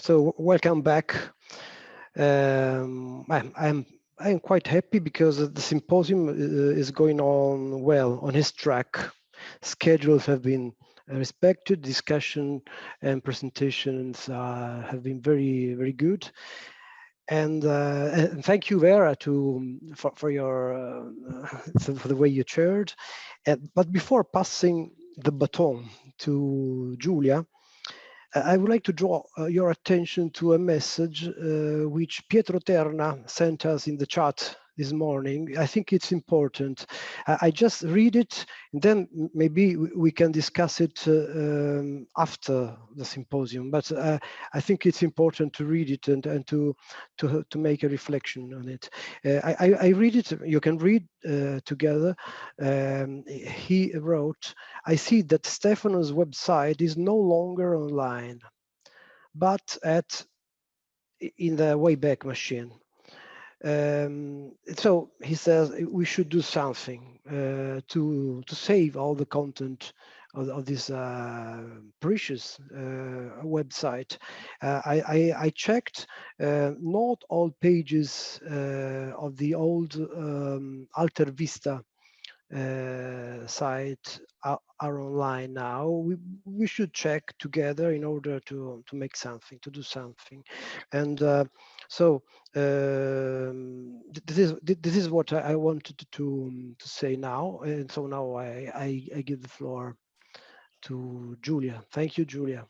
So welcome back. I'm quite happy because the symposium is going on well, on his track. Schedules have been respected, discussion and presentations have been very, very good. And thank you, Vera, for your for the way you chaired. But before passing the baton to Giulia, I would like to draw your attention to a message which Pietro Terna sent us in the chat this morning. I think it's important. I just read it, and then maybe we can discuss it after the symposium. But I think it's important to read it and to make a reflection on it. I read it. You can read together. He wrote, "I see that Stefano's website is no longer online, but in the Wayback Machine. So he says we should do something to save all the content of this precious website. I checked, not all pages of the old Alter Vista site are online now. We should check together in order to make something, to do something." And so this is what I wanted to say now. And so now I give the floor to Giulia. Thank you, Giulia.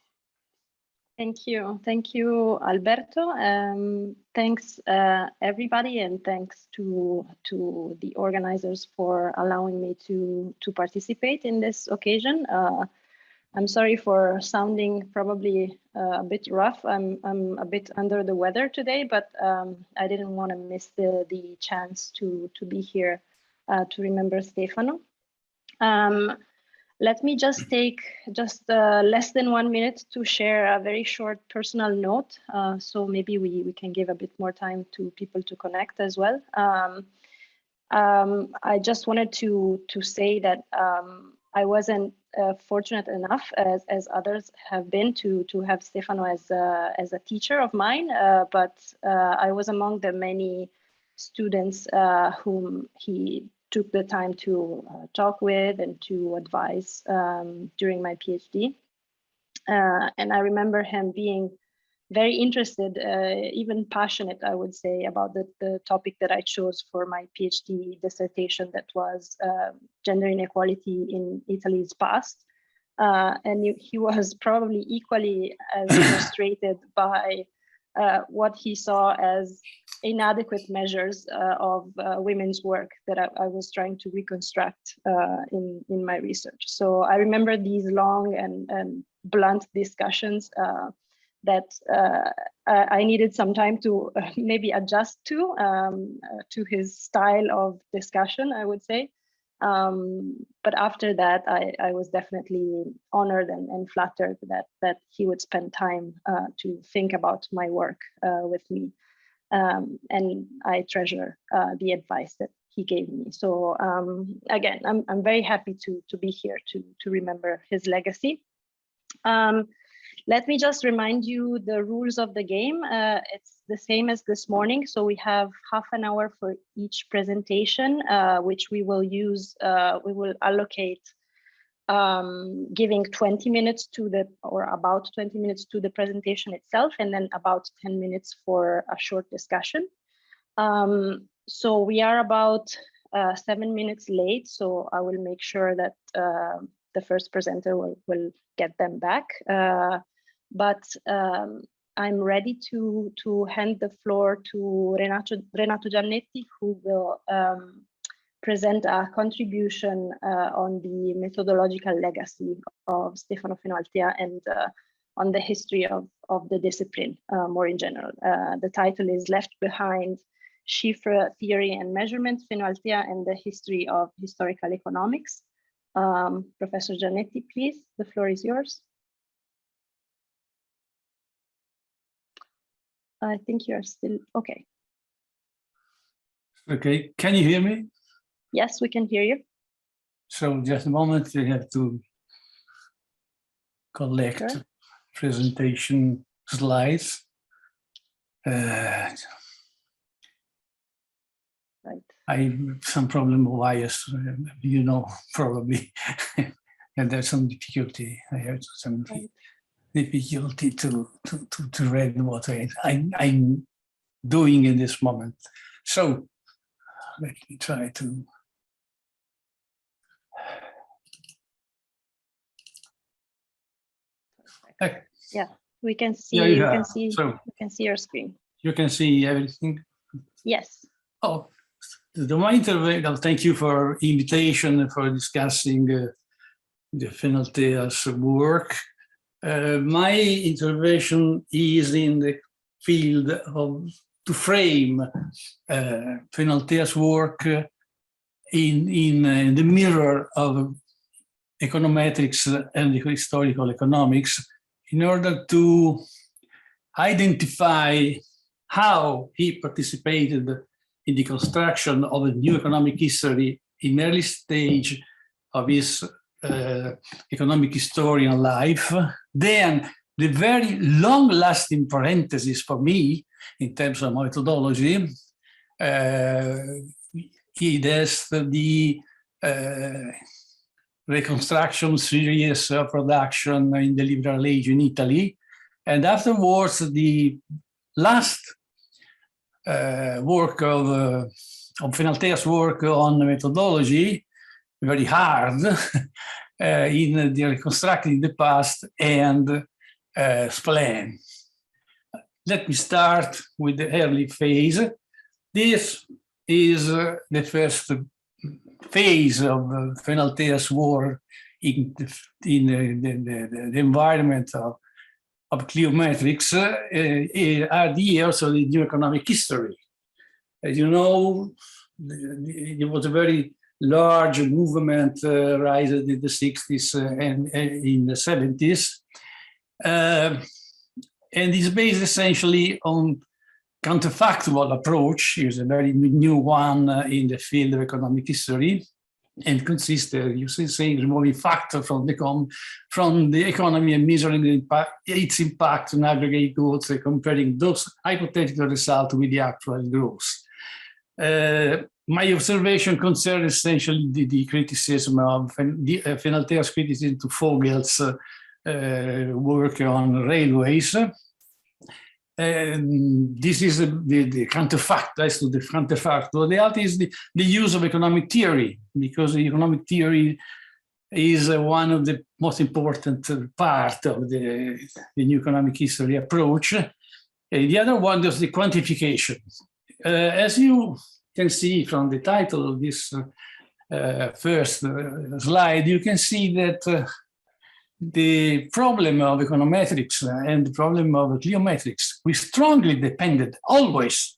Thank you, Alberto. Thanks everybody, and thanks to the organizers for allowing me to participate in this occasion. I'm sorry for sounding probably a bit rough. I'm a bit under the weather today, but I didn't want to miss the chance to be here to remember Stefano. Let me just take less than 1 minute to share a very short personal note. So maybe we can give a bit more time to people to connect as well. I just wanted to say that I wasn't fortunate enough as others have been to have Stefano as a teacher of mine, but I was among the many students whom he took the time to talk with and to advise during my PhD. And I remember him being very interested, even passionate, I would say, about the topic that I chose for my PhD dissertation, that was gender inequality in Italy's past. And he was probably equally as frustrated by what he saw as inadequate measures of women's work that I was trying to reconstruct in my research. So I remember these long and blunt discussions that I needed some time to maybe adjust to his style of discussion, I would say. But after that, I was definitely honored and flattered that he would spend time to think about my work with me. And I treasure the advice that he gave me. So again, I'm very happy to be here to remember his legacy. Let me just remind you the rules of the game. It's the same as this morning. So we have half an hour for each presentation, which we will use, we will allocate giving 20 minutes or about 20 minutes to the presentation itself, and then about 10 minutes for a short discussion. So we are about 7 minutes late, so I will make sure that the first presenter will get them back. But I'm ready to hand the floor to Renato Giannetti, who will present a contribution on the methodological legacy of Stefano Fenoaltea and on the history of the discipline more in general. The title is Left Behind: Chiffre, Theory and Measurement, Fenoaltea and the History of Historical Economics. Professor Giannetti, please, the floor is yours. I think you're still okay. Okay, can you hear me? Yes, we can hear you. So just a moment, we have to collect presentation slides. I have some problem with wires, you know, probably, and there's some difficulty. I have some difficulty to read what I'm doing in this moment. So let me try to. Yeah, we can see. Yeah, you can see. So you can see your screen. You can see everything. Yes. Oh, my intervention. Thank you for invitation for discussing the Feneltia's work. My intervention is in the field of to frame Feneltia's work in the mirror of econometrics and historical economics, in order to identify how he participated in the construction of a new economic history in early stage of his economic historian life. Then the very long-lasting parenthesis for me in terms of methodology, he does the reconstruction series of production in the liberal age in Italy, and afterwards the last work of Feneltia's work on methodology, very hard, in the reconstructing the past and plan. Let me start with the early phase. This is the first phase of Feneltia's work in the environment of Cliometrics, are the years of the new economic history. As you know, there was a very large movement rising in the 60s and in the 70s. And it's based essentially on counterfactual approach. Is a very new one in the field of economic history, and consists, you say, removing factor from the economy and measuring its impact on aggregate growth, comparing those hypothetical results with the actual growth. My observation concerns essentially the criticism of Feneltia's criticism to Vogel's work on railways. This is the counterfact, as to the counterfactual. The other is the use of economic theory, because the economic theory is one of the most important part of the new economic history approach. The other one is the quantification. As you can see from the title of this first slide, you can see that the problem of econometrics and the problem of cliometrics, we strongly depended always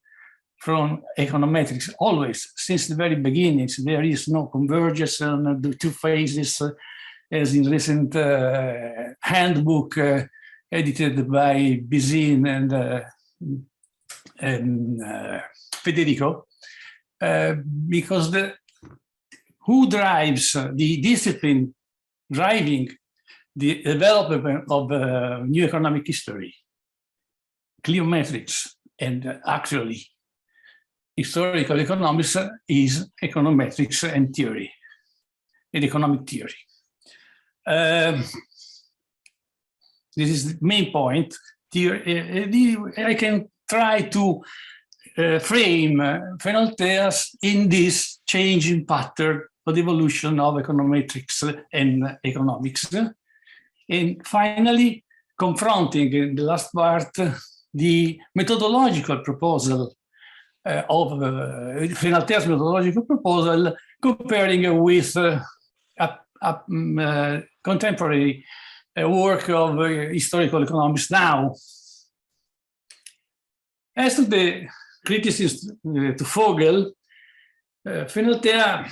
from econometrics, always, since the very beginnings. There is no convergence on the two phases, as in recent handbook edited by Bizin and Federico, because who drives the discipline driving the development of new economic history? Cliometrics, and actually historical economics is econometrics and theory, and economic theory. This is the main point. I can try to frame Feneltia's in this changing pattern of the evolution of econometrics and economics. And finally, confronting in the last part the methodological proposal of Feneltia's methodological proposal, comparing with contemporary work of historical economics now. As to the criticism to Vogel, Feneltia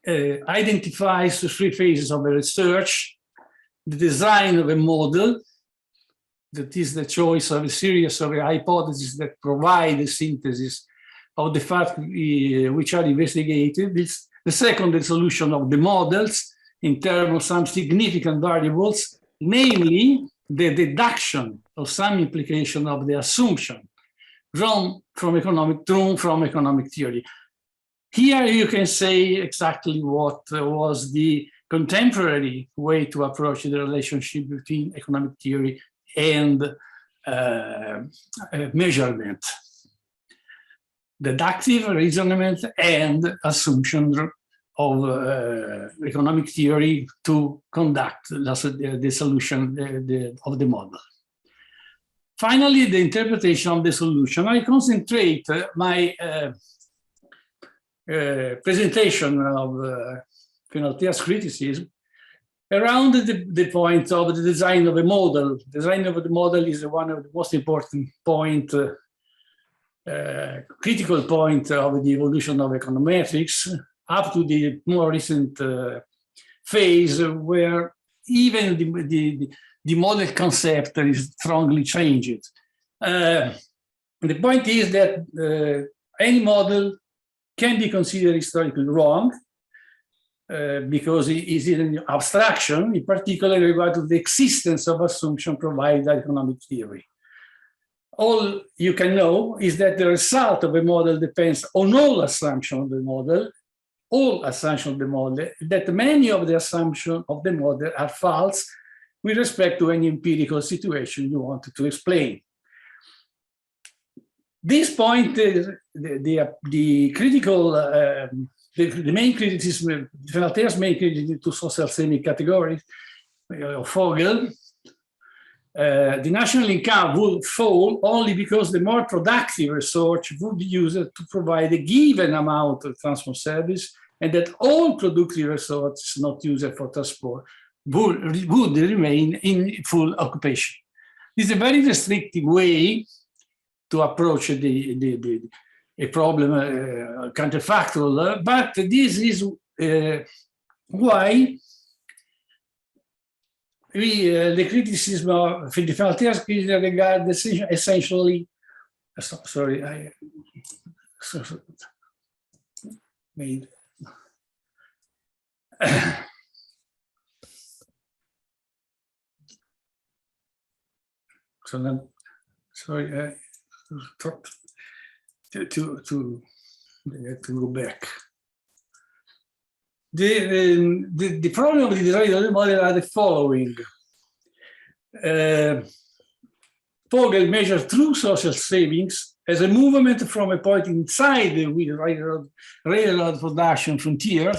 identifies the three phases of the research: the design of a model, that is the choice of a series of hypotheses that provide a synthesis of the facts which are investigated. The second, the solution of the models in terms of some significant variables, namely the deduction of some implication of the assumption drawn from economic theory. Here you can say exactly what was the contemporary way to approach the relationship between economic theory and measurement. Deductive reasonment and assumption of economic theory to conduct the solution of the model. Finally, the interpretation of the solution. I concentrate my presentation of Fenoaltea's criticism around the point of the design of a model. Design of the model is one of the most important point, critical point of the evolution of econometrics, up to the more recent phase where even the model concept is strongly changed. The point is that any model can be considered historically wrong because it is an abstraction, in particular regard to the existence of assumption provided by economic theory. All you can know is that the result of a model depends on all assumptions of the model, that many of the assumptions of the model are false with respect to any empirical situation you wanted to explain. This point is the critical, the main criticism, Fenoaltea's main criticism to social semi-categories of Vogel. The national income would fall only because the more productive research would be used to provide a given amount of transport service, and that all productive research not used for transport would remain in full occupation. This is a very restrictive way to approach a problem counterfactual, but this is why the criticism of Fenoaltea's criticism regard essentially, sorry, I made. So then, sorry, to go back. The problem of the design of the model are the following. Vogel measures true social savings as a movement from a point inside the railroad production frontier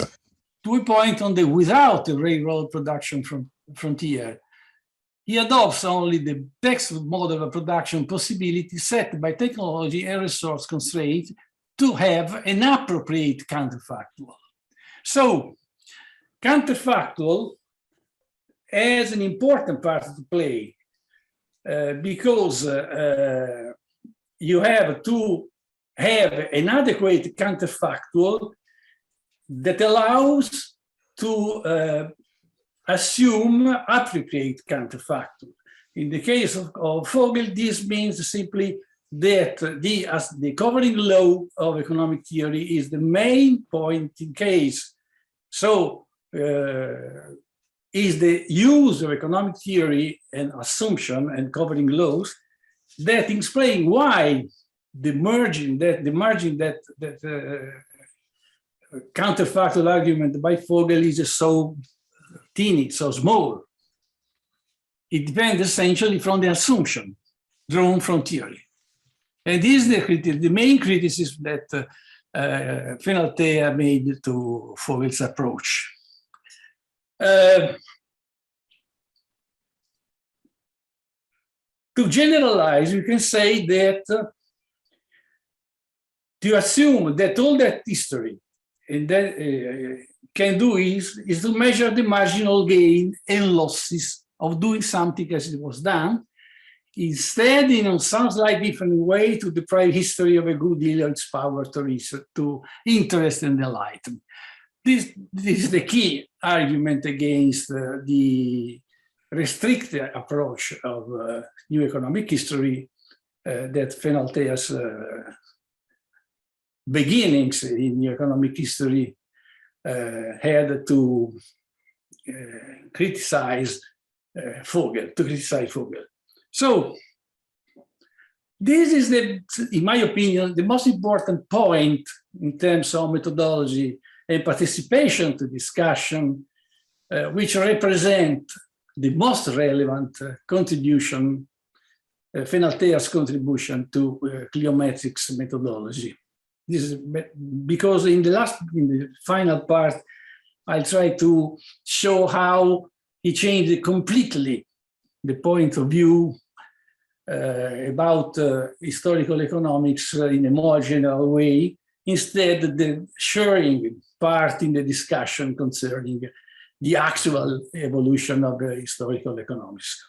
to a point on the without the railroad production frontier. He adopts only the text model of production possibility set by technology and resource constraints to have an appropriate counterfactual. So, counterfactual has an important part to play because you have to have an adequate counterfactual that allows to assume appropriate counterfactual. In the case of Vogel, this means simply that the covering law of economic theory is the main point in case. So is the use of economic theory and assumption and covering laws that explain why the margin that counterfactual argument by Vogel is so teeny, so small. It depends essentially from the assumption drawn from theory. And this is the main criticism that Fenoaltea made to Vogel's approach. To generalize, you can say that to assume that all that history and that can do is to measure the marginal gain and losses of doing something as it was done, instead in some slightly different way to deprive history of a good deal of its power to interest and enlightenment. This is the key argument against the restricted approach of new economic history that Fenoaltea's beginnings in new economic history had to criticize Vogel. So This is, in my opinion, the most important point in terms of methodology and participation to discussion, which represent the most relevant contribution, Feneltia's contribution to Cliometrics methodology. This is because in the final part, I'll try to show how he changed completely the point of view about historical economics in a more general way, instead the sharing part in the discussion concerning the actual evolution of the historical economics.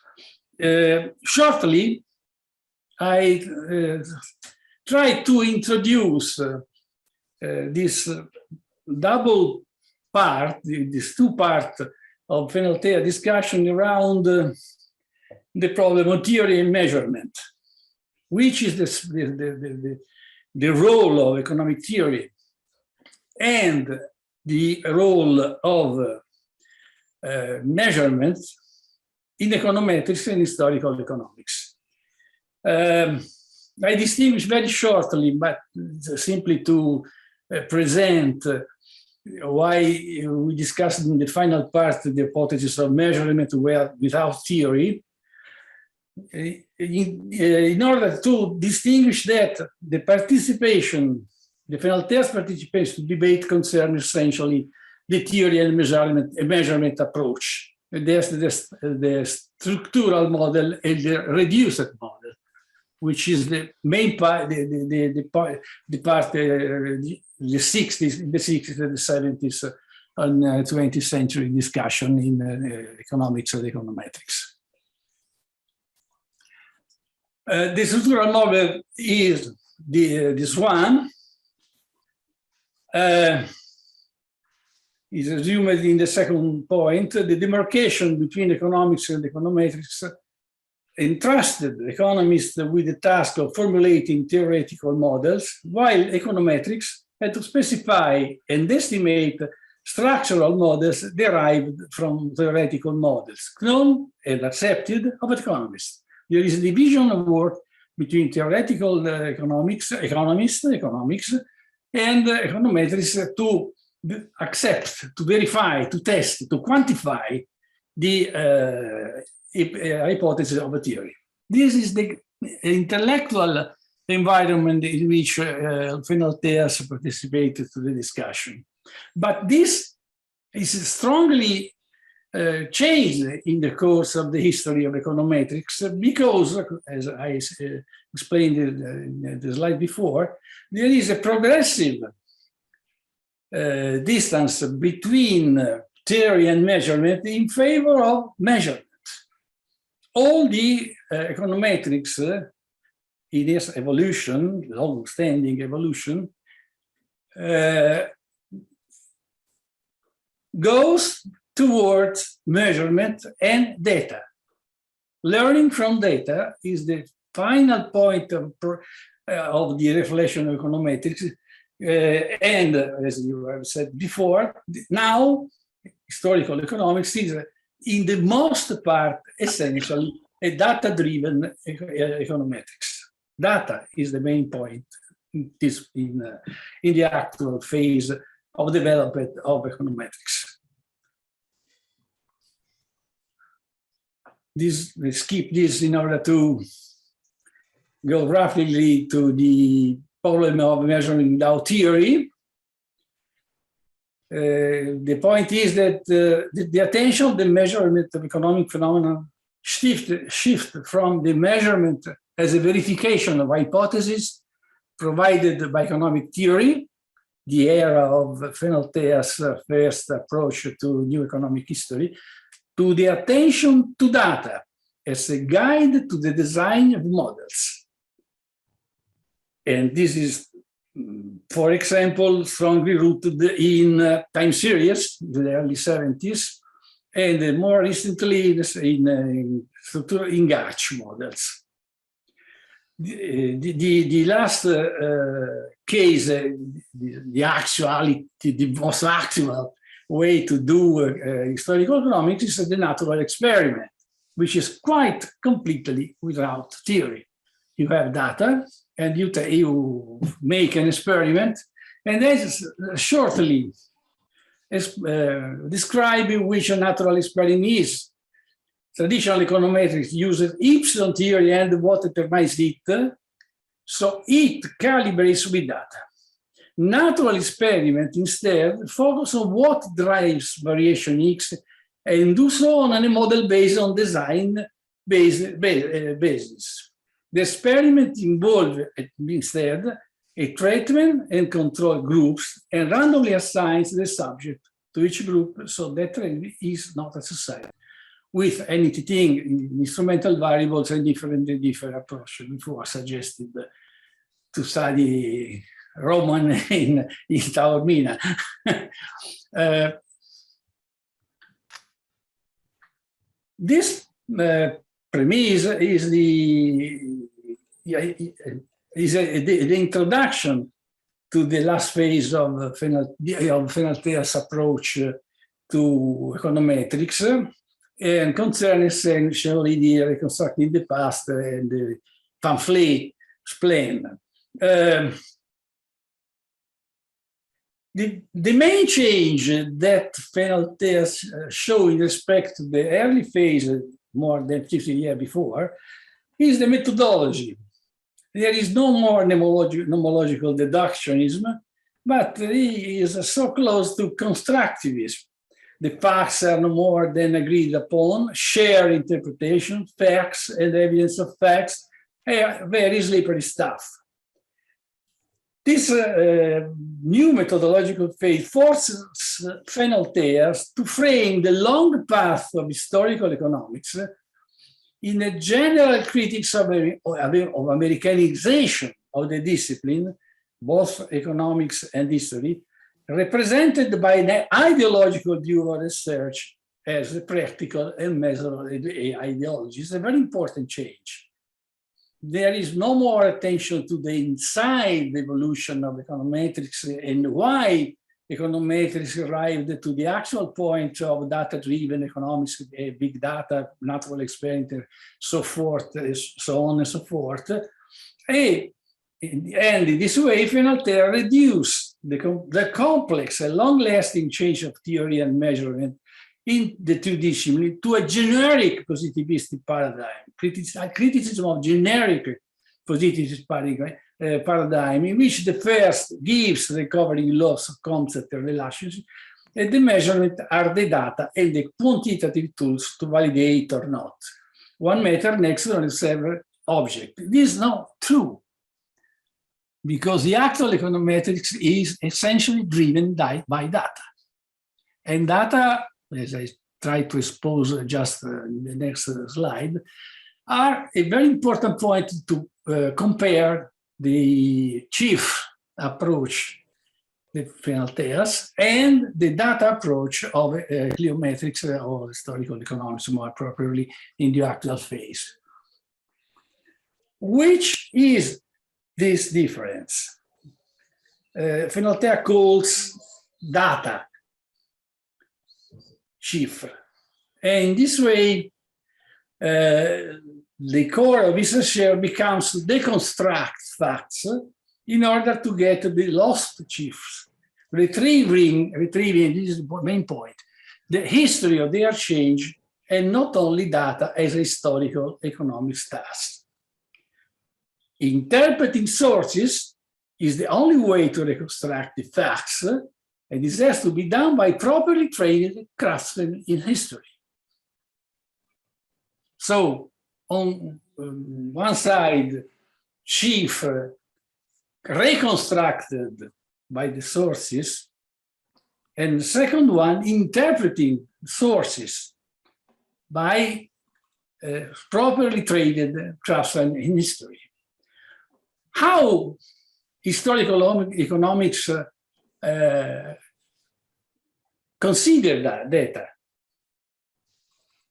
Shortly, I try to introduce this double part, this two-part of Feneltia discussion around the problem of theory and measurement, which is the role of economic theory and the role of measurement in econometrics and historical economics. I distinguish very shortly, but simply to present why we discussed in the final part the hypothesis of measurement without theory, in order to distinguish that the participation, the Feneltia's participation to debate concerns essentially the theory and measurement approach. There's the structural model and the reduced model, which is the main part, the 60s and the 70s on 20th century discussion in economics and econometrics. The structural model is this one. Is assumed in the second point. The demarcation between economics and econometrics entrusted economists with the task of formulating theoretical models, while econometrics had to specify and estimate structural models derived from theoretical models, known and accepted of economists. There is a division of work between theoretical economics, and econometrics to accept, to verify, to test, to quantify the hypothesis of a theory. This is the intellectual environment in which Feneltia participated to the discussion. But this is strongly changed in the course of the history of econometrics because, as I explained in the slide before, there is a progressive distance between theory and measurement in favor of measurement. All the econometrics in its evolution, long-standing evolution, goes towards measurement and data. Learning from data is the final point of the reflection of econometrics. And as you have said before, now historical economics is in the most part essentially a data-driven econometrics. Data is the main point in the actual phase of development of econometrics. We skip this in order to go rapidly to the problem of measurement without theory. The point is that the attention of the measurement of economic phenomena shift from the measurement as a verification of hypotheses provided by economic theory, the era of Feneltia's first approach to new economic history, to the attention to data as a guide to the design of models. And this is, for example, strongly rooted in time series, the early 70s, and more recently in Gauch models. The last case, the most actual way to do historical economics is the natural experiment, which is quite completely without theory. you have data, and you make an experiment, and then shortly describing which a natural experiment is. Traditional econometrics uses epsilon theory and what determines it, so it calibrates with data. Natural experiment instead focus on what drives variation X and do so on a model based on design basis. The experiment involved instead a treatment and control groups and randomly assigns the subject to each group, so that is not associated with anything, instrumental variables and different approaches. Before suggested to study Roman in Taormina. This premise is the introduction to the last phase of Fenoaltea's approach to econometrics, and concerns essentially the reconstructing the past and the pamphlet explain. The main change that Fenoaltea showed in respect to the early phase, more than 50 years before, is the methodology. There is no more nomological deductionism, but it is so close to constructivism. The facts are no more than agreed upon, shared interpretation, facts and evidence of facts, very slippery stuff. This new methodological phase forces Fenoaltea to frame the long path of historical economics in a general critics of Americanization of the discipline, both economics and history, represented by an ideological view of research as a practical and measurable ideology. It's a very important change. There is no more attention to the inside evolution of econometrics and why econometrics arrived to the actual point of data-driven economics, big data, natural experiment, so forth, so on and so forth. And in this way, Fenoaltea reduced the complex and long-lasting change of theory and measurement in the two disciplines to a generic positivistic paradigm, criticism of generic positivist paradigm, in which the first gives recovering laws of concept and relations, and the measurement are the data and the quantitative tools to validate or not. One matter next to several object. This is not true, because the actual econometrics is essentially driven by data. And data, as I try to expose just in the next slide, are a very important point to compare the chief approach, the Fenoaltea's, and the data approach of Cliometrics or historical economics, more properly in the actual phase. Which is this difference? Fenoaltea calls data chief. And in this way, the core of his research becomes to deconstruct facts in order to get the lost chiefs, retrieving, this is the main point, the history of their change and not only data as a historical economics task. Interpreting sources is the only way to reconstruct the facts, and this has to be done by properly trained craftsmen in history. So, on one side, chief reconstructed by the sources, and the second one, interpreting sources by properly trained craftsmen in history. How historical economics consider that data?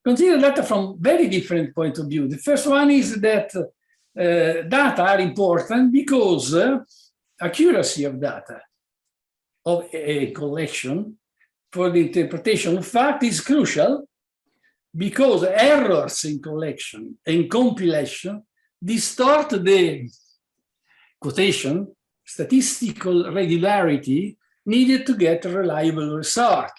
Consider data from very different point of view. The first one is that data are important because accuracy of data of a collection for the interpretation of fact is crucial, because errors in collection and compilation distort the quotation, statistical regularity needed to get a reliable result.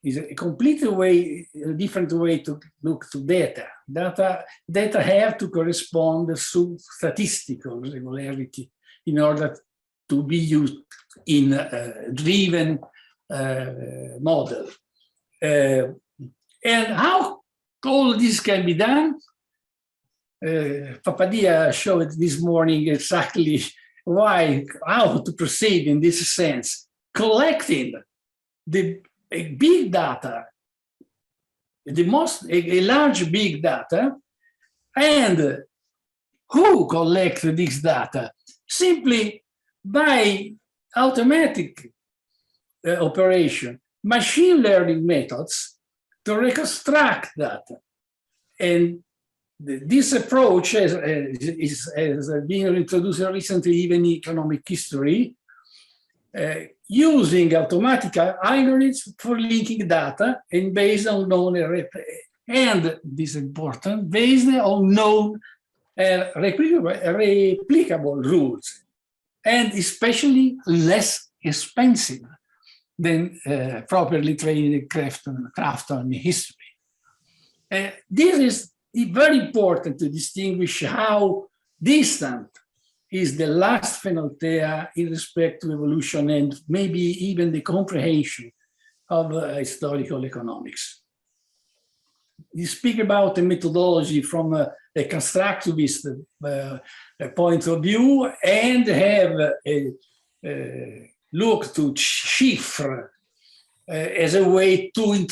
It's a completely different way to look to data. Data have to correspond to statistical regularity in order to be used in a driven model. And how all this can be done? Papadia showed this morning exactly how to proceed in this sense, collecting the big data, a large big data, and who collect this data? Simply by automatic operation, machine learning methods to reconstruct data. And this approach has been introduced recently even in economic history, using automatic algorithms for linking data and based on known, and this is important, based on known replicable rules, and especially less expensive than properly trained craft on history. This is very important to distinguish how distant is the last Fenoaltea in respect to evolution and maybe even the comprehension of historical economics. You speak about a methodology from a constructivist point of view and have a look to chiffre as a way to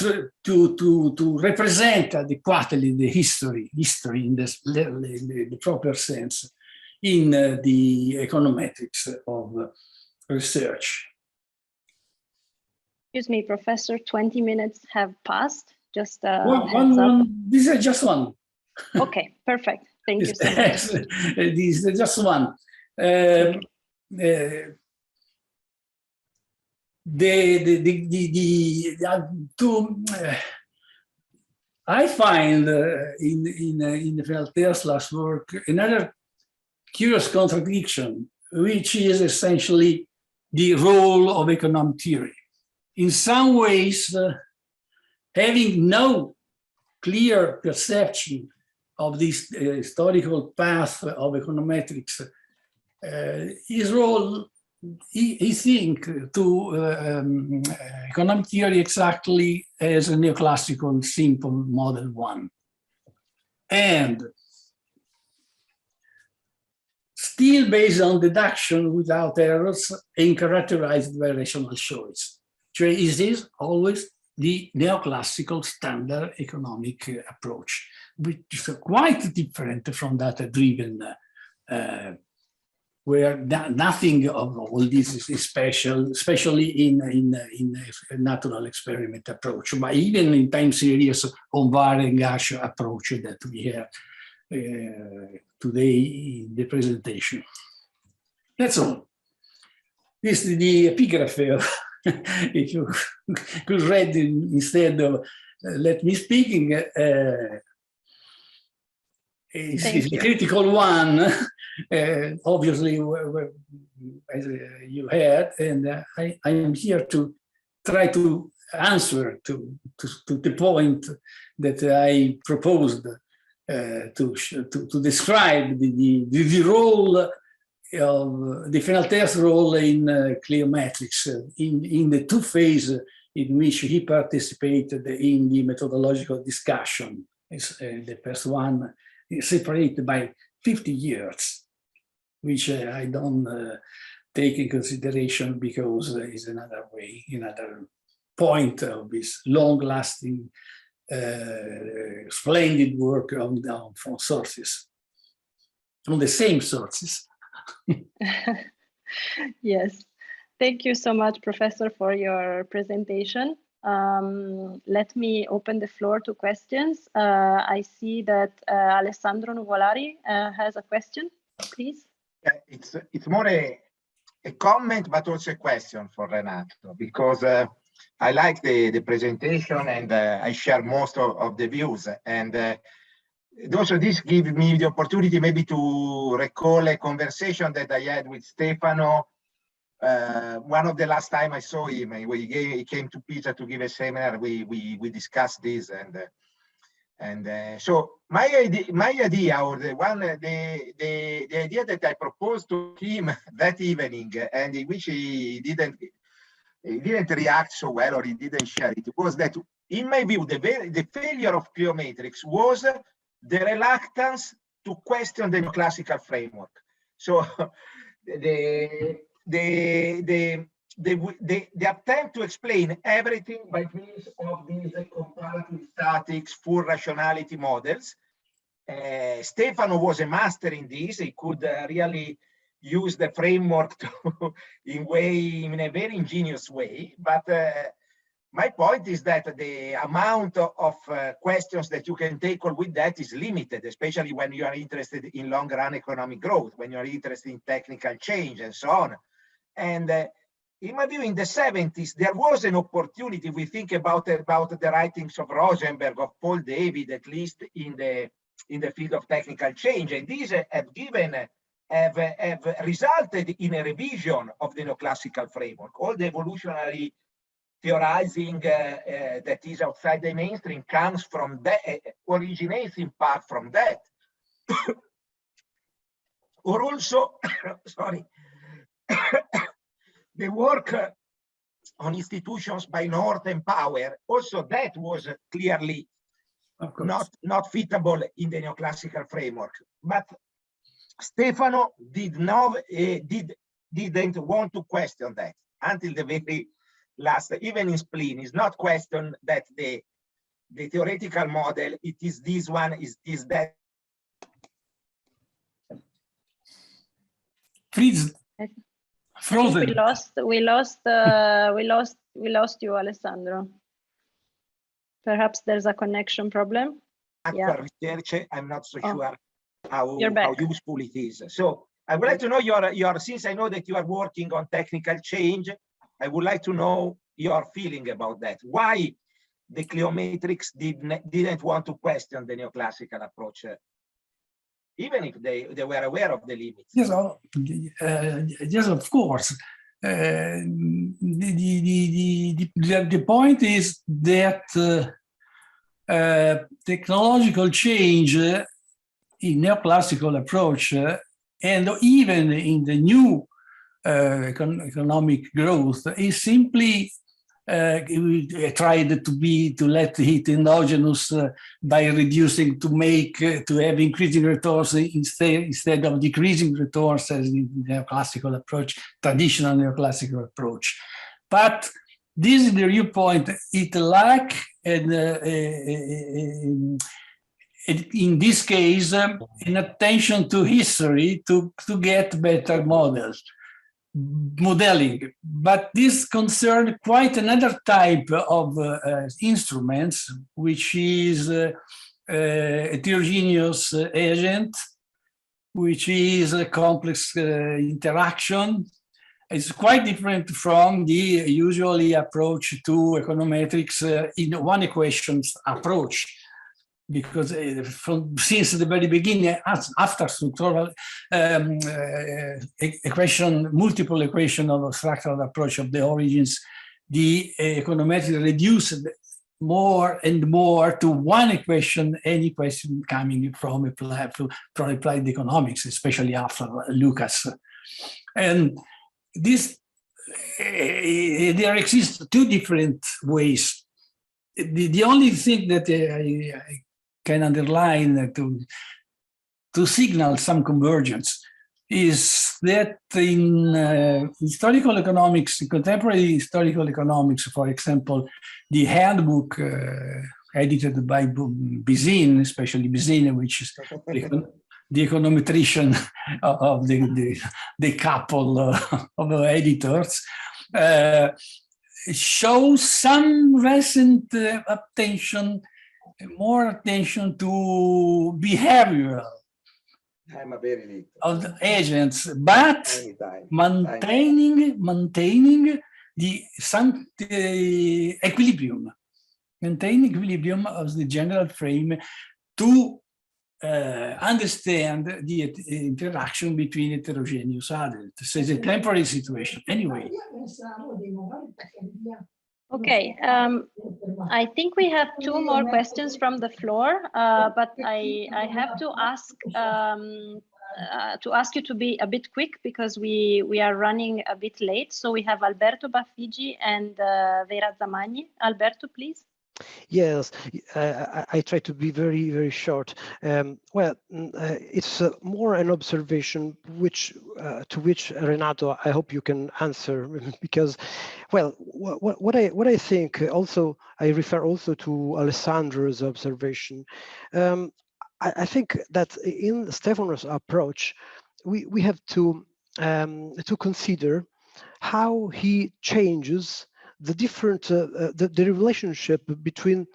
represent adequately the history in the proper sense in the econometrics of research. Excuse me, Professor, 20 minutes have passed. Just this is just one. Okay, perfect. Thank you so much. This is just one. I find in Fenoaltea's last work another curious contradiction, which is essentially the role of economic theory. In some ways, having no clear perception of this historical path of econometrics, his role, he thinks to economic theory exactly as a neoclassical simple model one. And still based on deduction without errors and characterized by rational choice. So is this always the neoclassical standard economic approach, which is quite different from that driven, where nothing of all this is special, especially in a natural experiment approach, but even in time series on Var-Gash approach that we have today in the presentation. That's all. This is the epigraph. If you could read instead of let me speaking, it's a critical one, obviously, as you had, and I'm here to try to answer to the point that I proposed to describe the role of the Fenoaltea's role in Cliometrics in the two phases in which he participated in the methodological discussion. The first one is separated by 50 years, which I don't take in consideration because it's another way, another point of this long-lasting, splendid work from sources, on the same sources. Yes, thank you so much, Professor, for your presentation. Let me open the floor to questions. I see that Alessandro Nuvolari has a question, please. Yeah, it's more a comment, but also a question for Renato, because I like the presentation and I share most of the views. And also this gives me the opportunity maybe to recall a conversation that I had with Stefano. One of the last time I saw him, he came to Pisa to give a seminar. We discussed this, and so my idea, or the idea that I proposed to him that evening, and in which he didn't react so well, or he didn't share it, was that, in my view, the failure of Cliometrics was the reluctance to question the neoclassical framework. So the attempt to explain everything by means of these comparative statics, full rationality models. Stefano was a master in this. He could really use the framework in a very ingenious way. But my point is that the amount of questions that you can tackle with that is limited, especially when you are interested in long-run economic growth, when you are interested in technical change and so on. And in my view, in the 70s, there was an opportunity. We think about the writings of Rosenberg, of Paul David, at least in the field of technical change, and these have resulted in a revision of the neoclassical framework. All the evolutionary theorizing that is outside the mainstream comes from that, originates in part from that. Or also, sorry, the work on institutions by Northern Power, also that was clearly not fitable in the neoclassical framework. But Stefano didn't want to question that until the very last. Even in Spleen, is not questioned that the theoretical model, it is this one, is that. Please. Frozen. We lost you, Alessandro. Perhaps there's a connection problem. Yeah. Research, I'm not so sure how useful it is. So I would like to know your, since I know that you are working on technical change, I would like to know your feeling about that. Why the Cliometrics didn't want to question the neoclassical approach, even if they were aware of the limits? Yes, of course. The point is that technological change in neoclassical approach and even in the new economic growth is simply tried to let it endogenous by reducing to have increasing returns instead of decreasing returns as in the neoclassical approach, traditional neoclassical approach. But this is the real point. It lacks, in this case, an attention to history to get better modeling. But this concerned quite another type of instruments, which is heterogeneous agent, which is a complex interaction. It's quite different from the usually approach to econometrics in one equations approach, because since the very beginning, after structural multiple equation of a structural approach of the origins, the econometrics reduced more and more to one equation, any question coming from applied economics, especially after Lucas. And this, there exist two different ways. The only thing that I can underline to signal some convergence is that in historical economics, contemporary historical economics, for example, the handbook edited by Bizin, especially Bizin, which is the econometrician of the couple of editors, shows some recent more attention to behavioral of the agents, but maintaining the equilibrium, of the general frame to understand the interaction between heterogeneous adults. So it's a temporary situation. Anyway. Okay, I think we have two more questions from the floor, but I have to ask you to be a bit quick because we are running a bit late. So we have Alberto Baffigi and Vera Zamagni. Alberto, please. Yes, I try to be very, very short. It's more an observation to which Renato, I hope you can answer, because, well, what I think also, I refer also to Alessandro's observation. I think that in Stefano's approach, we have to consider how he changes the different the relationship between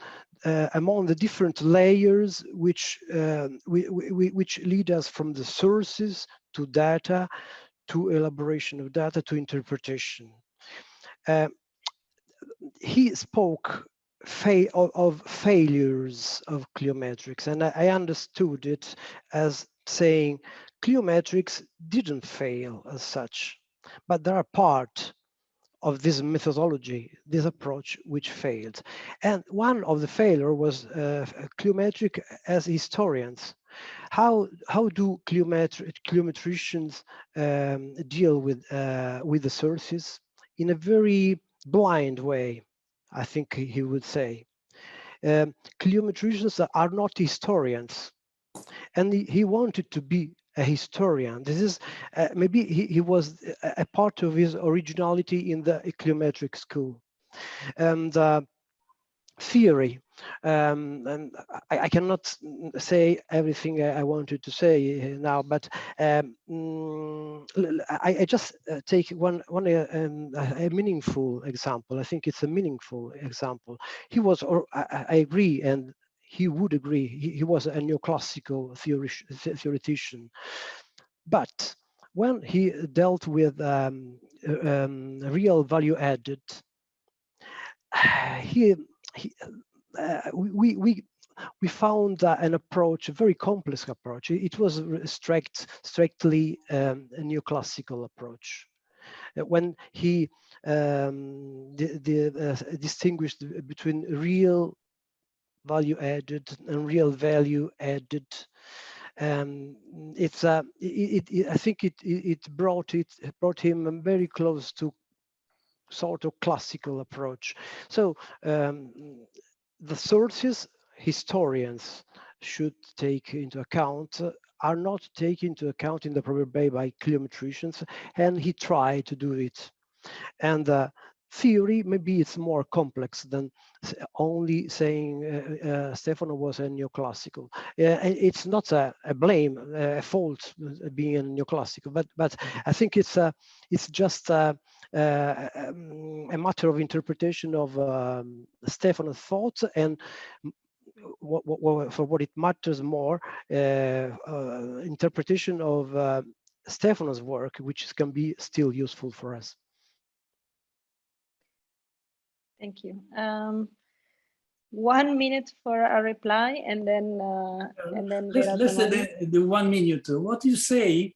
among the different layers which lead us from the sources to data, to elaboration of data, to interpretation. He spoke of failures of Cliometrics, and I understood it as saying Cliometrics didn't fail as such, but there are part of this methodology, this approach, which failed. And one of the failure was Cliometric as historians. How do Cliometricians deal with the sources? In a very blind way, I think he would say. Cliometricians are not historians, and he wanted to be a historian. This is maybe he was a part of his originality in the Cliometric school. And theory, and I cannot say everything I wanted to say now, but I just take one a meaningful example. I think it's a meaningful example. He was, or I agree, and he would agree, he was a neoclassical theoretician. But when he dealt with real value added, we found an approach, a very complex approach. It was strictly a neoclassical approach. When he distinguished between real value added and real value added, I think it brought him very close to sort of classical approach. So the sources historians should take into account are not taken into account in the proper way by Cliometricians, and he tried to do it. And theory, maybe it's more complex than only saying Stefano was a neoclassical. It's not a blame, a fault being a neoclassical, but I think it's just a matter of interpretation of Stefano's thoughts, and for what it matters more, interpretation of Stefano's work, which can be still useful for us. Thank you. 1 minute for a reply, and then let's say the 1 minute. What you say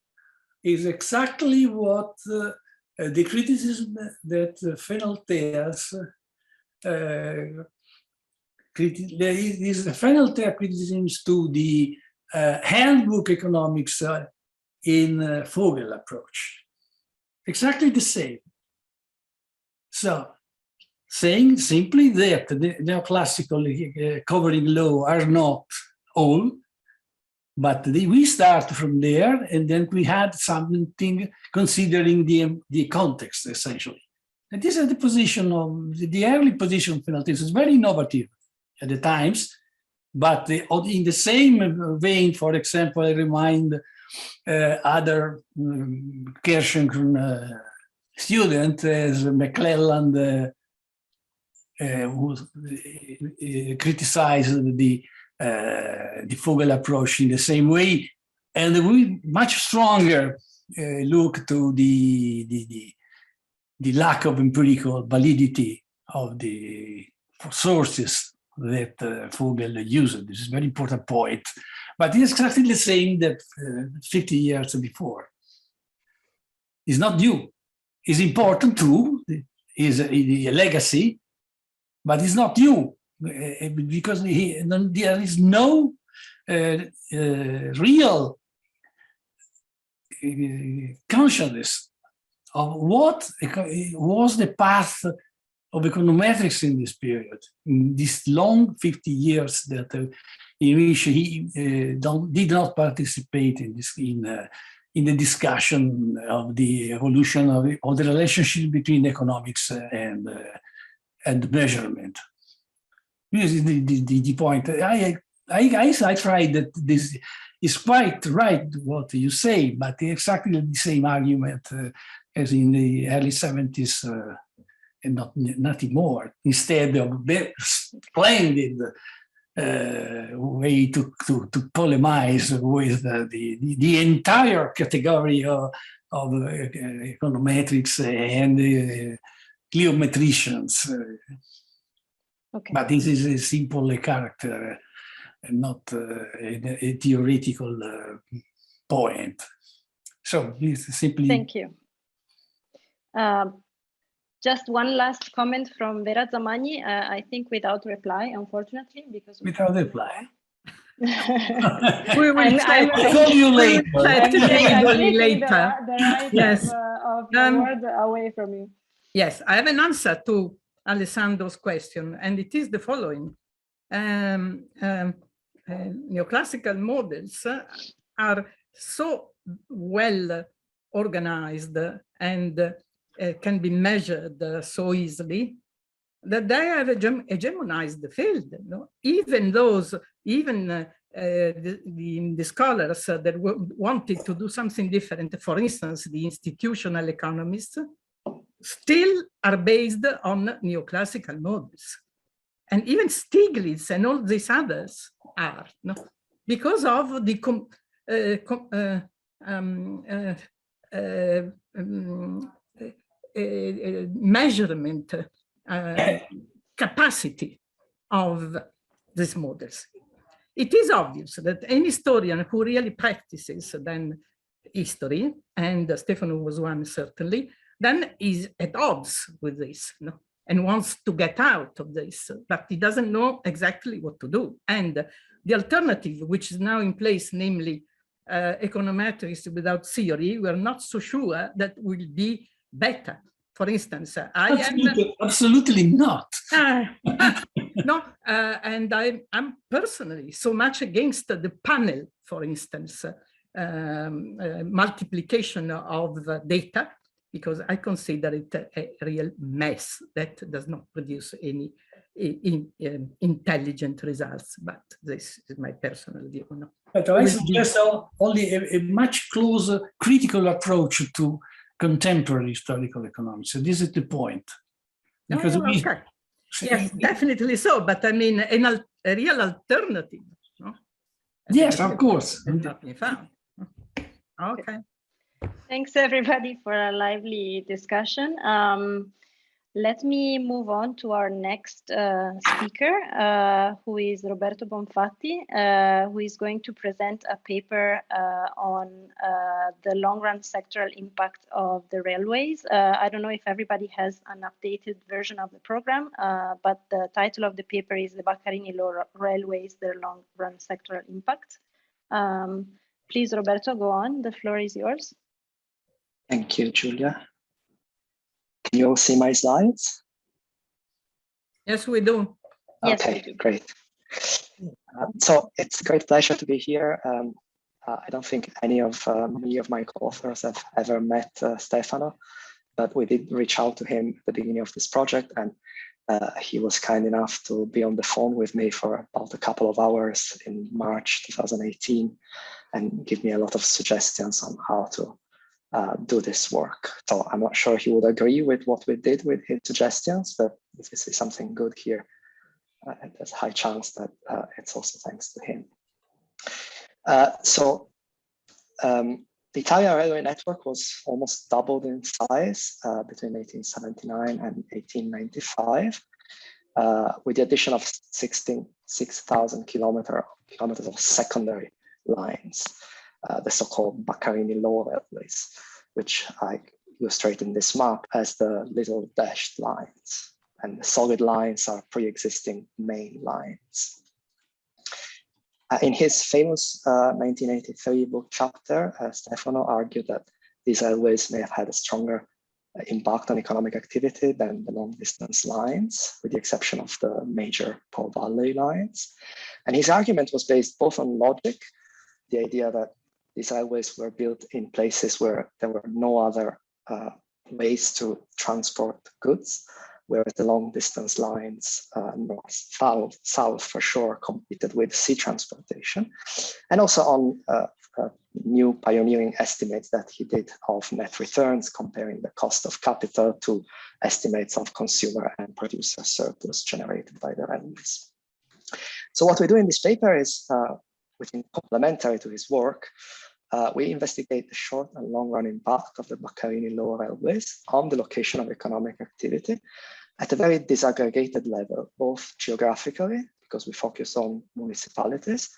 is exactly what the criticism that Fenoaltea's Fenoaltea criticisms to the handbook economics in Vogel approach. Exactly the same. So, saying simply that the neoclassical covering law are not all, but we start from there, and then we had something considering the context, essentially. And this is the position of the early position of Fenoaltea. It's very innovative at the times, but in the same vein, for example, I remind other Kirchen student as McClelland, who criticized the Vogel approach in the same way, and we much stronger look to the lack of empirical validity of the sources that Vogel used. This is a very important point. but it's exactly the same that 50 years before. It's not new. It's important too. It's a legacy, but it's not new because there is no real consciousness of what was the path of econometrics in this period, in this long 50 years that in which he did not participate in this in the discussion of the evolution of the relationship between economics and measurement. This is the point. I tried that this is quite right what you say, but exactly the same argument as in the early 70s and nothing more. Instead of a splendid way to polemize with the entire category of econometrics and cliometricians. Okay. But this is a simple character and not a theoretical point. So this is simply. Thank you. Just one last comment from Vera Zamagni, I think without reply, unfortunately, because without reply. We will check. Call you later. later. The right yes. of the word away from you. Yes, I have an answer to Alessandro's question, and it is the following. Neoclassical models are so well organized and can be measured so easily that they have hegemonized the field. No? Even the scholars that wanted to do something different, for instance, the institutional economists, still are based on neoclassical models. And even Stiglitz and all these others are, no? Because of the measurement capacity of these models. It is obvious that any historian who really practices then history, and Stefano was one certainly, then is at odds with this, no? And wants to get out of this, but he doesn't know exactly what to do. And the alternative, which is now in place, namely econometrics without theory, we're not so sure that will be better. For instance, absolutely not. No, and I'm personally so much against the panel, for instance, multiplication of data, because I consider it a real mess that does not produce any intelligent results. But this is my personal view. No? But I suggest only a much closer critical approach to contemporary historical economics. So this is the point. Because okay. Yes, definitely so. But I mean, a real alternative. No? Yes, of course. Okay. Thanks, everybody, for a lively discussion. Let me move on to our next speaker, who is Roberto Bonfatti, who is going to present a paper on the long-run sectoral impact of the railways. I don't know if everybody has an updated version of the program, but the title of the paper is the Baccalany Law Railways, their long-run sectoral impact. Please, Roberto, go on. The floor is yours. Thank you, Giulia. Can you all see my slides? Yes, we do. Okay, yes, great. So it's a great pleasure to be here. I don't think any of my co-authors have ever met Stefano, but we did reach out to him at the beginning of this project, and he was kind enough to be on the phone with me for about a couple of hours in March 2018 and give me a lot of suggestions on how to do this work. So I'm not sure he would agree with what we did with his suggestions, but if you see something good here, there's a high chance that it's also thanks to him. The Italian railway network was almost doubled in size between 1879 and 1895, with the addition of 6,000 kilometers of secondary lines, the so-called Baccalany Law railways, which I illustrate in this map as the little dashed lines. And the solid lines are pre-existing main lines. In his famous 1983 book chapter, Stefano argued that these railways may have had a stronger impact on economic activity than the long-distance lines, with the exception of the major Po Valley lines. And his argument was based both on logic, the idea that these railways were built in places where there were no other ways to transport goods, whereas the long-distance lines, north, south for sure, competed with sea transportation, and also on new pioneering estimates that he did of net returns, comparing the cost of capital to estimates of consumer and producer surplus generated by the railways. So what we do in this paper is, which is complementary to his work, we investigate the short and long-run impact of the Baccalany Law railways on the location of economic activity at a very disaggregated level, both geographically, because we focus on municipalities,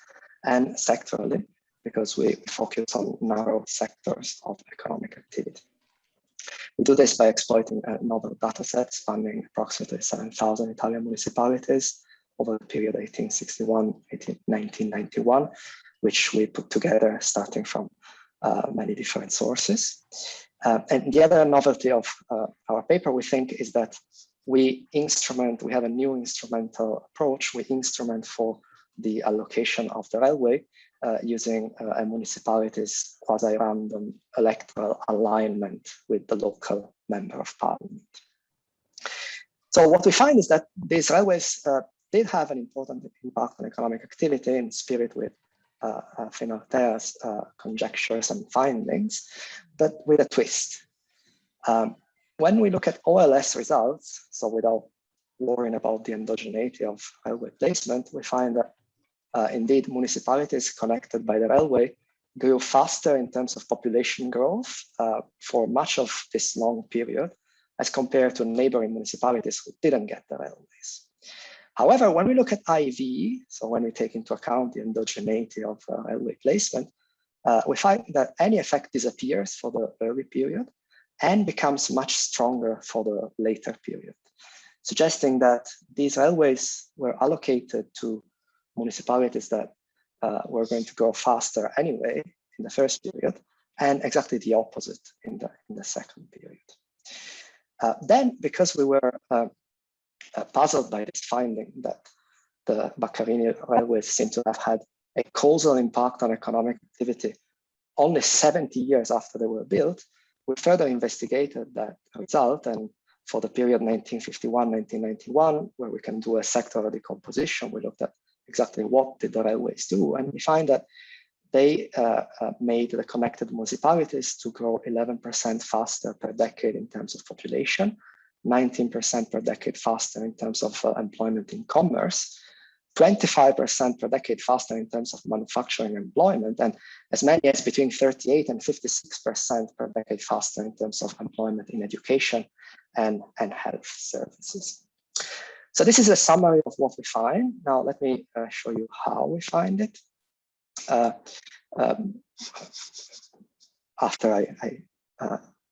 and sectorally, because we focus on narrow sectors of economic activity. We do this by exploiting a novel data set spanning approximately 7,000 Italian municipalities over the period 1861-1991, which we put together starting from many different sources. And the other novelty of our paper, we think, is that we have a new instrumental approach. We instrument for the allocation of the railway using a municipality's quasi-random electoral alignment with the local member of parliament. So what we find is that these railways did have an important impact on economic activity, in spirit with Fenoaltea's conjectures and findings, but with a twist. When we look at OLS results, so without worrying about the endogeneity of railway placement, we find that indeed municipalities connected by the railway grew faster in terms of population growth for much of this long period as compared to neighboring municipalities who didn't get the railways. However, when we look at IV, so when we take into account the endogeneity of railway placement, we find that any effect disappears for the early period and becomes much stronger for the later period, suggesting that these railways were allocated to municipalities that were going to grow faster anyway in the first period, and exactly the opposite in the second period. Then, because we were puzzled by this finding that the Baccalany railways seem to have had a causal impact on economic activity only 70 years after they were built, we further investigated that result, and for the period 1951-1991, where we can do a sectoral decomposition, we looked at exactly what did the railways do, and we find that they made the connected municipalities to grow 11% faster per decade in terms of population, 19% per decade faster in terms of employment in commerce, 25% per decade faster in terms of manufacturing employment, and as many as between 38 and 56% per decade faster in terms of employment in education and health services. So this is a summary of what we find. Now let me show you how we find it. After I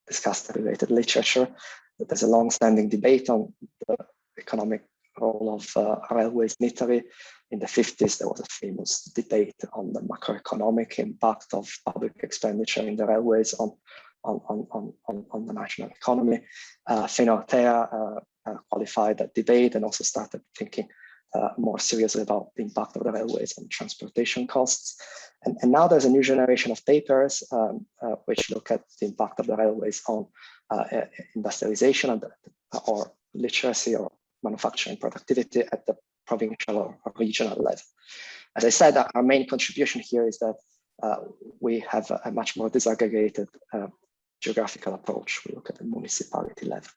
discussed the related literature, there's a long-standing debate on the economic role of railways in Italy. In the 50s, there was a famous debate on the macroeconomic impact of public expenditure in the railways on the national economy. Fenoaltea qualified that debate and also started thinking more seriously about the impact of the railways on transportation costs. And now there's a new generation of papers which look at the impact of the railways on industrialization or literacy or manufacturing productivity at the provincial or regional level. As I said, our main contribution here is that we have a much more disaggregated geographical approach. We look at the municipality level.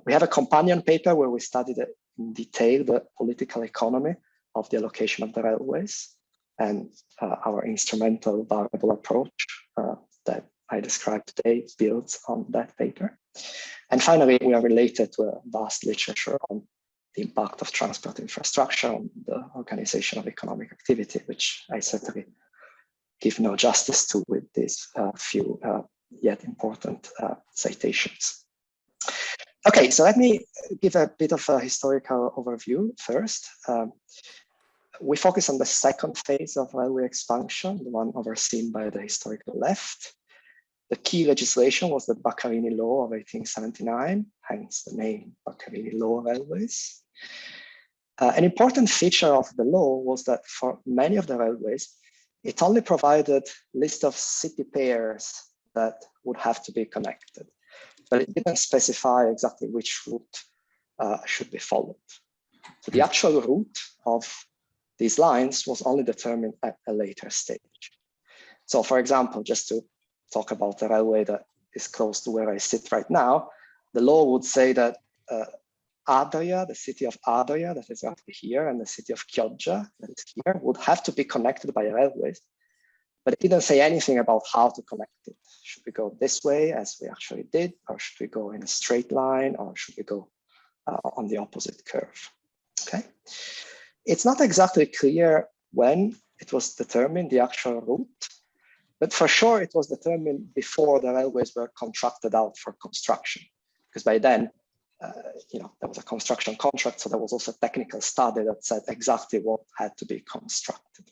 We have a companion paper where we studied in detail the political economy of the allocation of the railways, and our instrumental variable approach that I described today builds on that paper. And finally, we are related to a vast literature on the impact of transport infrastructure on the organization of economic activity, which I certainly give no justice to with these few yet important citations. Okay, so let me give a bit of a historical overview first. We focus on the second phase of railway expansion, the one overseen by the historical left. The key legislation was the Baccalany Law of 1879, hence the name Baccalany Law Railways. An important feature of the law was that for many of the railways, it only provided a list of city pairs that would have to be connected, but it didn't specify exactly which route should be followed. So the actual route of these lines was only determined at a later stage. So for example, just to talk about a railway that is close to where I sit right now, the law would say that Adria, the city of Adria, that is right here, and the city of Chioggia, that is here, would have to be connected by railways, but it didn't say anything about how to connect it. Should we go this way, as we actually did, or should we go in a straight line, or should we go on the opposite curve? Okay. It's not exactly clear when it was determined, the actual route, but for sure it was determined before the railways were contracted out for construction, because by then, there was a construction contract, so there was also a technical study that said exactly what had to be constructed.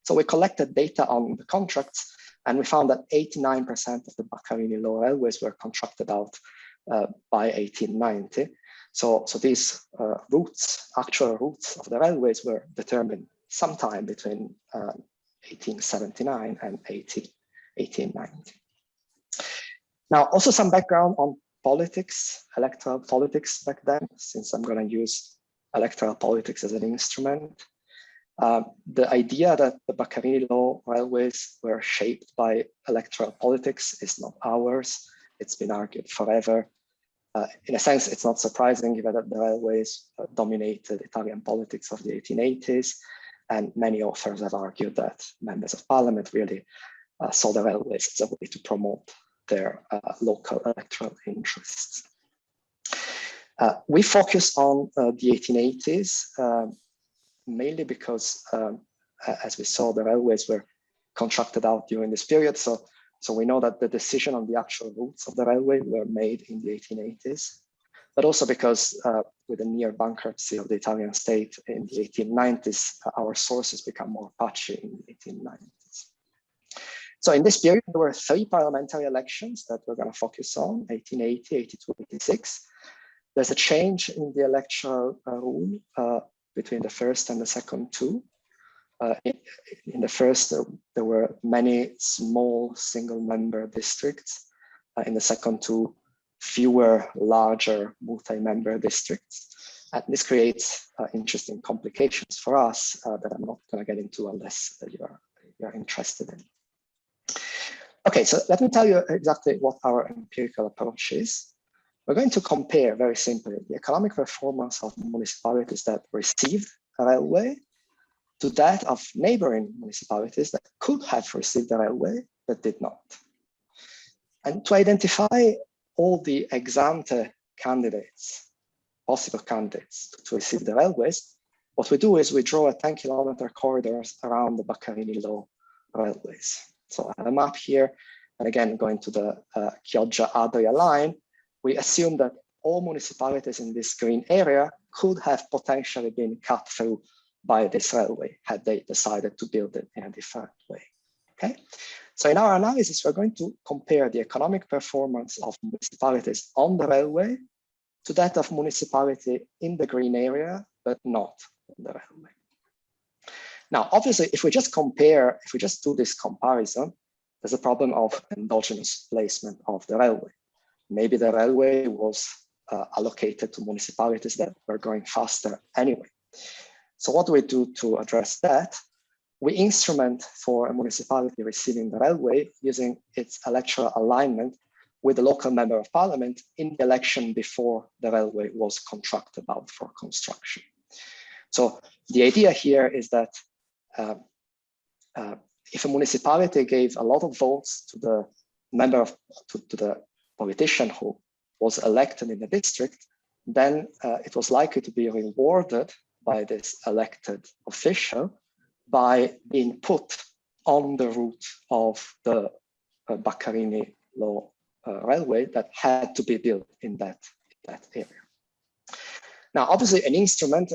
So we collected data on the contracts, and we found that 89% of the Baccalany Law railways were contracted out by 1890. So these actual routes of the railways were determined sometime between 1879 and 1890. Now, also some background on politics, electoral politics back then, since I'm going to use electoral politics as an instrument. The idea that the Baccalany Law railways were shaped by electoral politics is not ours. It's been argued forever. In a sense, it's not surprising given that the railways dominated Italian politics of the 1880s, and many authors have argued that members of parliament really saw the railways as a way to promote their local electoral interests. We focus on the 1880s, mainly because, as we saw, the railways were contracted out during this period. So we know that the decision on the actual routes of the railway were made in the 1880s, but also because with the near bankruptcy of the Italian state in the 1890s, our sources become more patchy in the 1890s. So in this period, there were 3 parliamentary elections that we're going to focus on, 1880, 82, 86. There's a change in the electoral rule between the first and the second 2. In the first, there were many small single-member districts. In the second 2, fewer larger multi-member districts. And this creates interesting complications for us that I'm not going to get into unless you're interested in. Okay, so let me tell you exactly what our empirical approach is. We're going to compare, very simply, the economic performance of municipalities that received a railway to that of neighboring municipalities that could have received a railway but did not. And to identify all the ex ante candidates, possible candidates to receive the railways, what we do is we draw a 10-kilometer corridors around the Baccalany Law railways. So I have a map here, and again, going to the Chioggia-Adria line, we assume that all municipalities in this green area could have potentially been cut through by this railway had they decided to build it in a different way. Okay, so in our analysis, we're going to compare the economic performance of municipalities on the railway to that of municipality in the green area, but not on the railway. Now, obviously, if we just do this comparison, there's a problem of endogenous placement of the railway. Maybe the railway was allocated to municipalities that were going faster anyway. So what do we do to address that? We instrument for a municipality receiving the railway using its electoral alignment with the local member of parliament in the election before the railway was contracted out for construction. So the idea here is that if a municipality gave a lot of votes to the to the politician who was elected in the district, then it was likely to be rewarded by this elected official by being put on the route of the Baccalany Law railway that had to be built in that area. Now, obviously, an instrument,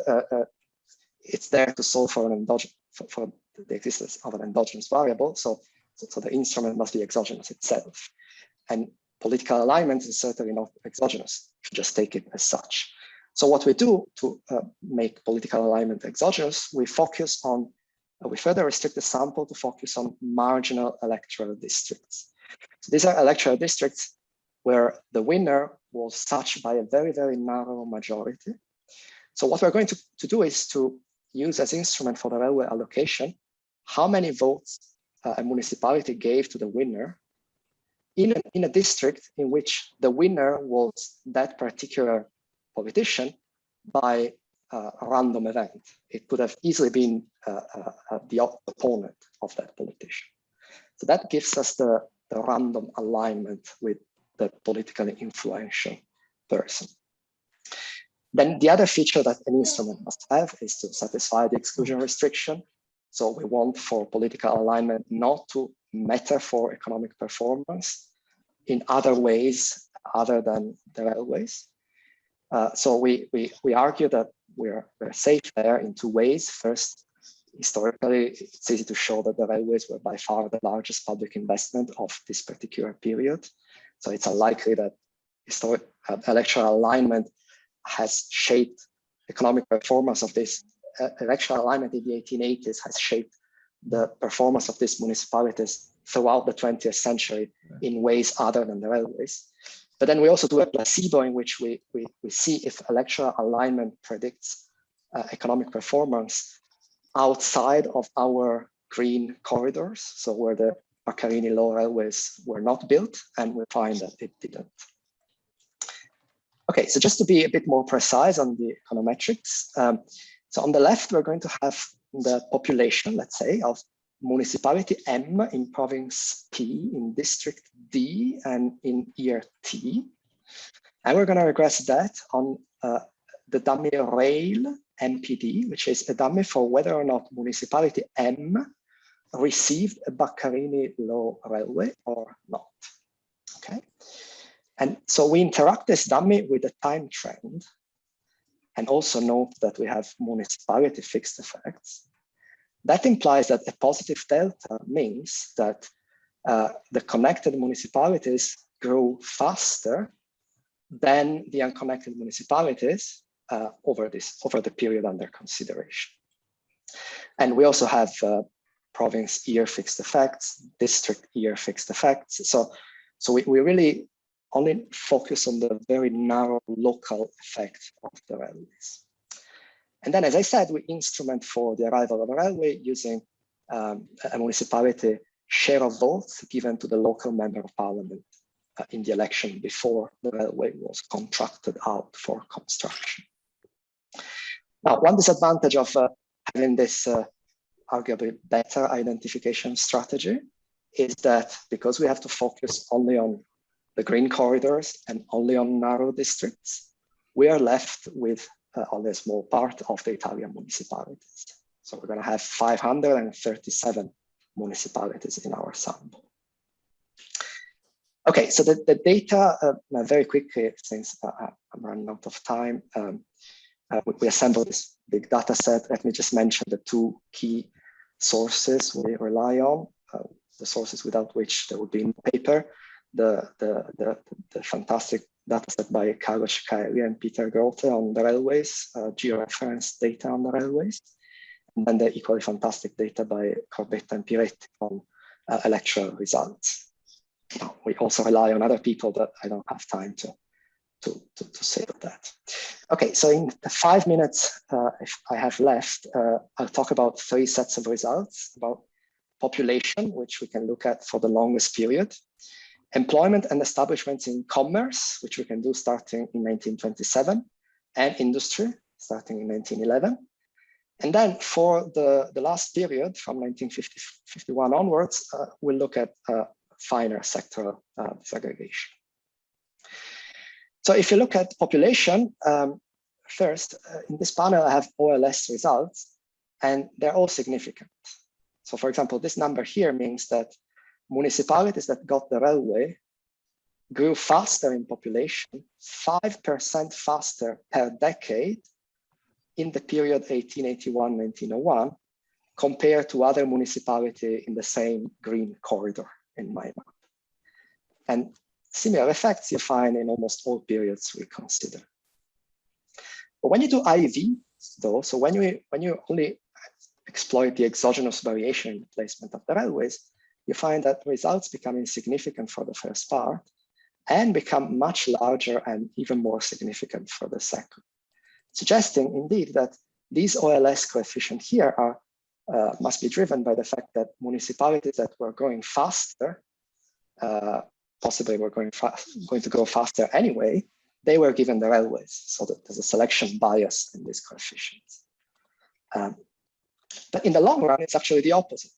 it's there to solve for an for the existence of an endogenous variable. So the instrument must be exogenous itself. And political alignment is certainly not exogenous. You should just take it as such. So what we do to make political alignment exogenous, we focus on, we further restrict the sample to focus on marginal electoral districts. So these are electoral districts where the winner was touched by a very, very narrow majority. So what we're going to do is to use as instrument for the railway allocation, how many votes a municipality gave to the winner in a district in which the winner was that particular politician by a random event. It could have easily been the opponent of that politician. So that gives us the random alignment with the politically influential person. Then the other feature that an instrument must have is to satisfy the exclusion restriction. So we want for political alignment not to matter for economic performance in other ways other than the railways. So we argue that we're safe there in two ways. First, historically, it's easy to show that the railways were by far the largest public investment of this particular period. So it's unlikely that electoral alignment has shaped economic performance of this. Electoral alignment in the 1880s has shaped the performance of these municipalities throughout the 20th century in ways other than the railways. But then we also do a placebo in which we see if electoral alignment predicts economic performance outside of our green corridors, so where the Baccalany Law railways were not built, and we find that it didn't. Okay, so just to be a bit more precise on the econometrics, so on the left, we're going to have the population, let's say, of municipality M in province P, in district D, and in year T. And we're going to regress that on the dummy rail MPD, which is a dummy for whether or not municipality M received a Baccalany Law railway or not. Okay. And so we interact this dummy with a time trend, and also note that we have municipality fixed effects. That implies that a positive delta means that the connected municipalities grow faster than the unconnected municipalities over the period under consideration. And we also have province year fixed effects, district year fixed effects. So we really only focus on the very narrow local effect of the railways. And then, as I said, we instrument for the arrival of a railway using a municipality share of votes given to the local member of parliament in the election before the railway was contracted out for construction. Now, one disadvantage of having this arguably better identification strategy is that because we have to focus only on the green corridors and only on narrow districts, we are left with only a small part of the Italian municipalities. So we're going to have 537 municipalities in our sample. Okay, so the data, very quickly, since I'm running out of time, we assembled this big data set. Let me just mention the two key sources we rely on, the sources without which there would be no paper. The fantastic data set by Carlo Ceccarilli and Peter Grote on the railways, georeference data on the railways, and then the equally fantastic data by Corbetta and Piretti on electoral results. Now, we also rely on other people that I don't have time to say about that. Okay, so in the 5 minutes if I have left, I'll talk about 3 sets of results about population, which we can look at for the longest period, employment and establishments in commerce, which we can do starting in 1927, and industry starting in 1911. And then for the last period from 1951 onwards, we'll look at finer sectoral disaggregation. So if you look at population, first, in this panel, I have OLS results, and they're all significant. So for example, this number here means that municipalities that got the railway grew faster in population, 5% faster per decade in the period 1881-1901, compared to other municipalities in the same green corridor in my map. And similar effects you find in almost all periods we consider. But when you do IV, though, so when you only exploit the exogenous variation in the placement of the railways, you find that results become insignificant for the first part and become much larger and even more significant for the second, suggesting indeed that these OLS coefficients here are must be driven by the fact that municipalities that were growing faster, possibly were going to grow faster anyway, they were given the railways, so that there's a selection bias in these coefficients. But in the long run, it's actually the opposite.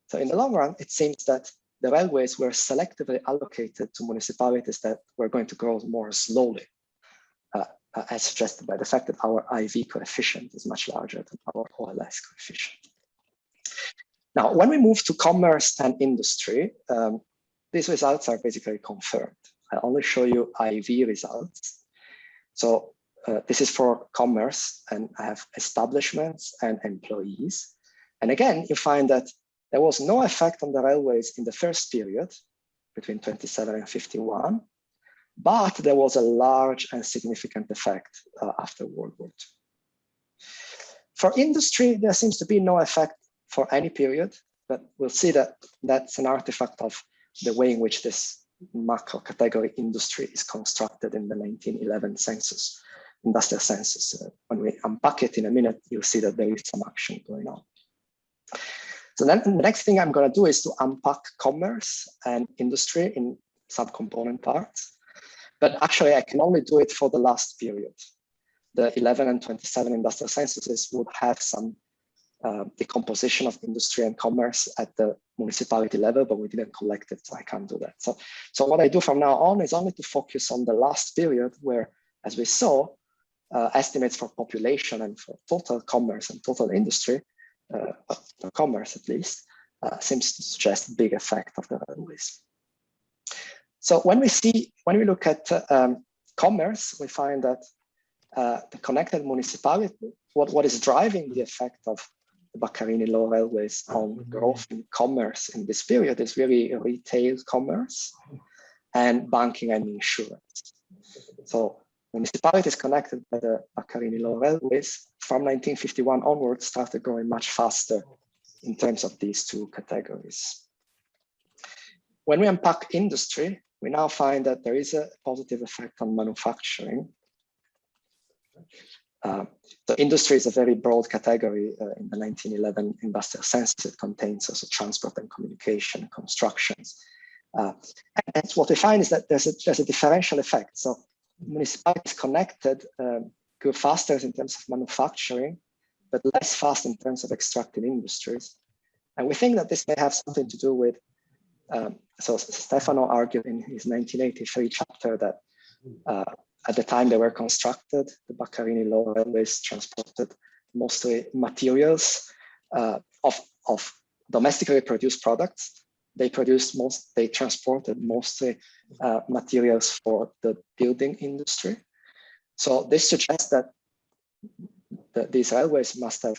So in the long run, it seems that the railways were selectively allocated to municipalities that were going to grow more slowly, as suggested by the fact that our IV coefficient is much larger than our OLS coefficient. Now, when we move to commerce and industry, these results are basically confirmed. I only show you IV results. So this is for commerce, and I have establishments and employees. And again, you find that there was no effect on the railways in the first period between 27 and 51, but there was a large and significant effect after World War II. For industry, there seems to be no effect for any period, but we'll see that that's an artifact of the way in which this macro category industry is constructed in the 1911 census, industrial census. When we unpack it in a minute, you'll see that there is some action going on. So then the next thing I'm going to do is to unpack commerce and industry in subcomponent parts. But actually, I can only do it for the last period. The 11 and 27 industrial censuses would have some decomposition of industry and commerce at the municipality level, but we didn't collect it, so I can't do that. So what I do from now on is only to focus on the last period where, as we saw, estimates for population and for total commerce and total industry, commerce at least, seems to suggest big effect of the railways. So when we look at commerce, we find that the connected municipality, what is driving the effect of the Baccalany Law railways on growth in commerce in this period is really retail commerce and banking and insurance. So municipalities connected by the Baccalany Law railways from 1951 onwards started growing much faster in terms of these two categories. When we unpack industry, we now find that there is a positive effect on manufacturing. The industry is a very broad category in the 1911 industrial census. It contains also transport and communication, constructions. And what we find is that there's a differential effect. So municipalities connected grew faster in terms of manufacturing, but less fast in terms of extractive industries. And we think that this may have something to do with, so Stefano argued in his 1983 chapter that at the time they were constructed, the Baccalany Law railways transported mostly materials of domestically produced products. They transported mostly materials for the building industry. So this suggests that these railways must have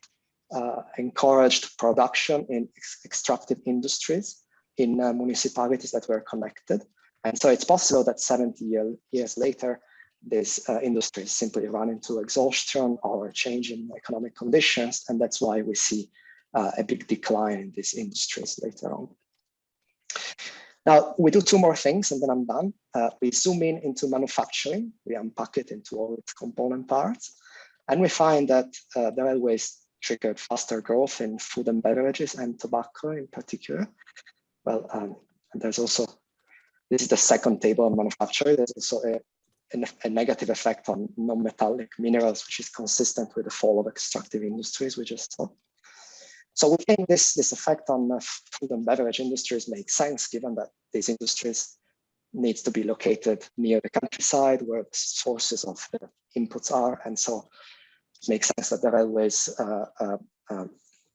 encouraged production in extractive industries in municipalities that were connected. And so it's possible that 70 years later, these industries simply run into exhaustion or a change in economic conditions. And that's why we see a big decline in these industries later on. Now, we do two more things and then I'm done. We zoom into manufacturing. We unpack it into all its component parts. And we find that the railways triggered faster growth in food and beverages and tobacco in particular. Well, there's also, this is the second table on manufacturing. There's also a negative effect on non-metallic minerals, which is consistent with the fall of extractive industries we just saw. So we think this effect on food and beverage industries makes sense, given that these industries needs to be located near the countryside where the sources of the inputs are. And so it makes sense that the railways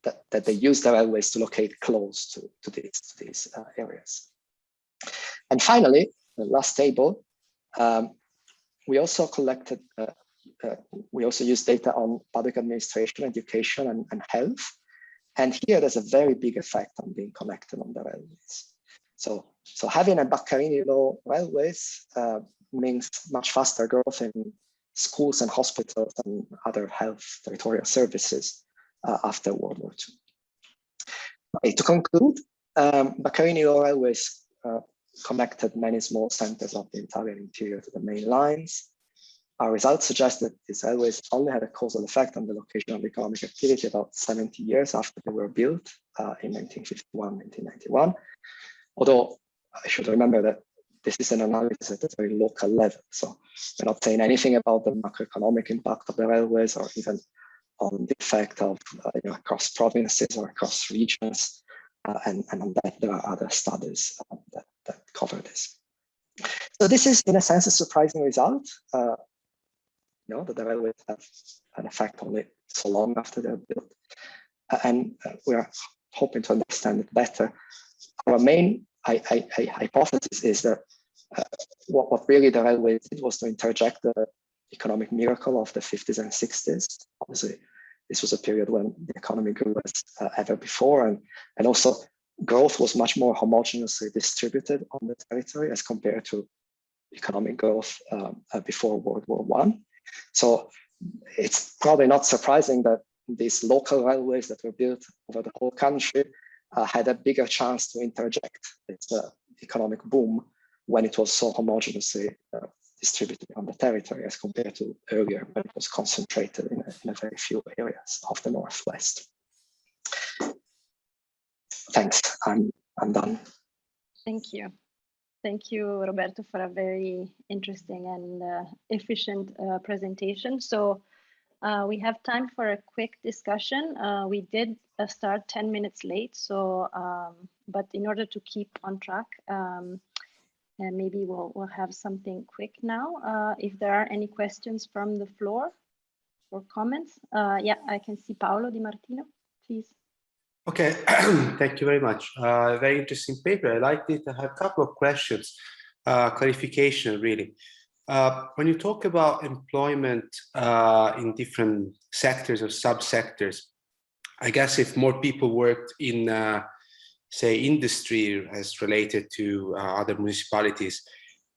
that they use the railways to locate close to these areas. And finally, the last table, we also collected, we also used data on public administration, education, and health. And here there's a very big effect on being connected on the railways. So having a Baccalany Law railways means much faster growth in schools and hospitals and other health territorial services after World War II. Okay, to conclude, Baccalany Law railways connected many small centers of the Italian interior to the main lines. Our results suggest that these railways only had a causal effect on the location of economic activity about 70 years after they were built in 1951, 1991. Although I should remember that this is an analysis at a very local level. So we're not saying anything about the macroeconomic impact of the railways or even on the effect of across provinces or across regions. And on that, there are other studies that cover this. So this is, in a sense, a surprising result. That the railways have an effect only so long after they're built. And we are hoping to understand it better. Our main hypothesis is that what really the railways did was to interject the economic miracle of the 50s and 60s. Obviously, this was a period when the economy grew as ever before, and also growth was much more homogeneously distributed on the territory as compared to economic growth before World War I. So it's probably not surprising that these local railways that were built over the whole country had a bigger chance to interject its economic boom when it was so homogeneously distributed on the territory as compared to earlier when it was concentrated in a very few areas of the Northwest. Thanks, I'm done. Thank you. Thank you, Roberto, for a very interesting and efficient presentation. So we have time for a quick discussion. We did start 10 minutes late, so but in order to keep on track, maybe we'll have something quick now. If there are any questions from the floor or comments, yeah, I can see Paolo Di Martino, please. Okay, thank you very much. Very interesting paper. I liked it. I have a couple of questions, clarification really. When you talk about employment in different sectors or subsectors, I guess if more people worked in, say, industry as related to other municipalities,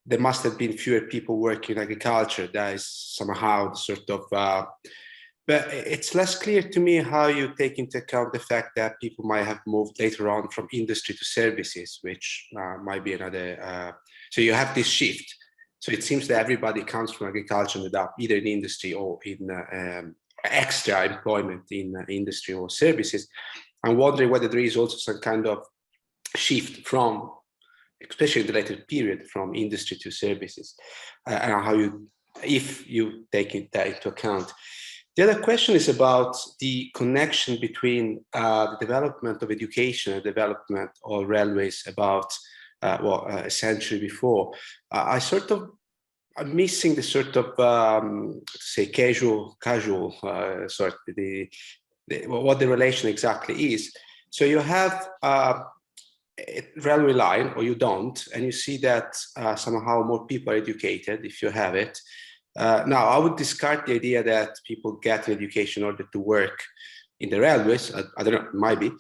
there must have been fewer people working in agriculture. That is somehow sort of, but it's less clear to me how you take into account the fact that people might have moved later on from industry to services, which might be another, so you have this shift. So it seems that everybody comes from agriculture and up either in industry or in extra employment in industry or services. I'm wondering whether there is also some kind of shift from, especially in the later period, from industry to services, and how you, if you take that into account. The other question is about the connection between the development of education and development of railways about a century before. I'm missing the sort of say casual sort of what the relation exactly is. So you have a railway line, or you don't, and you see that somehow more people are educated if you have it. Now, I would discard the idea that people get an education in order to work in the railways. I don't know, it might be.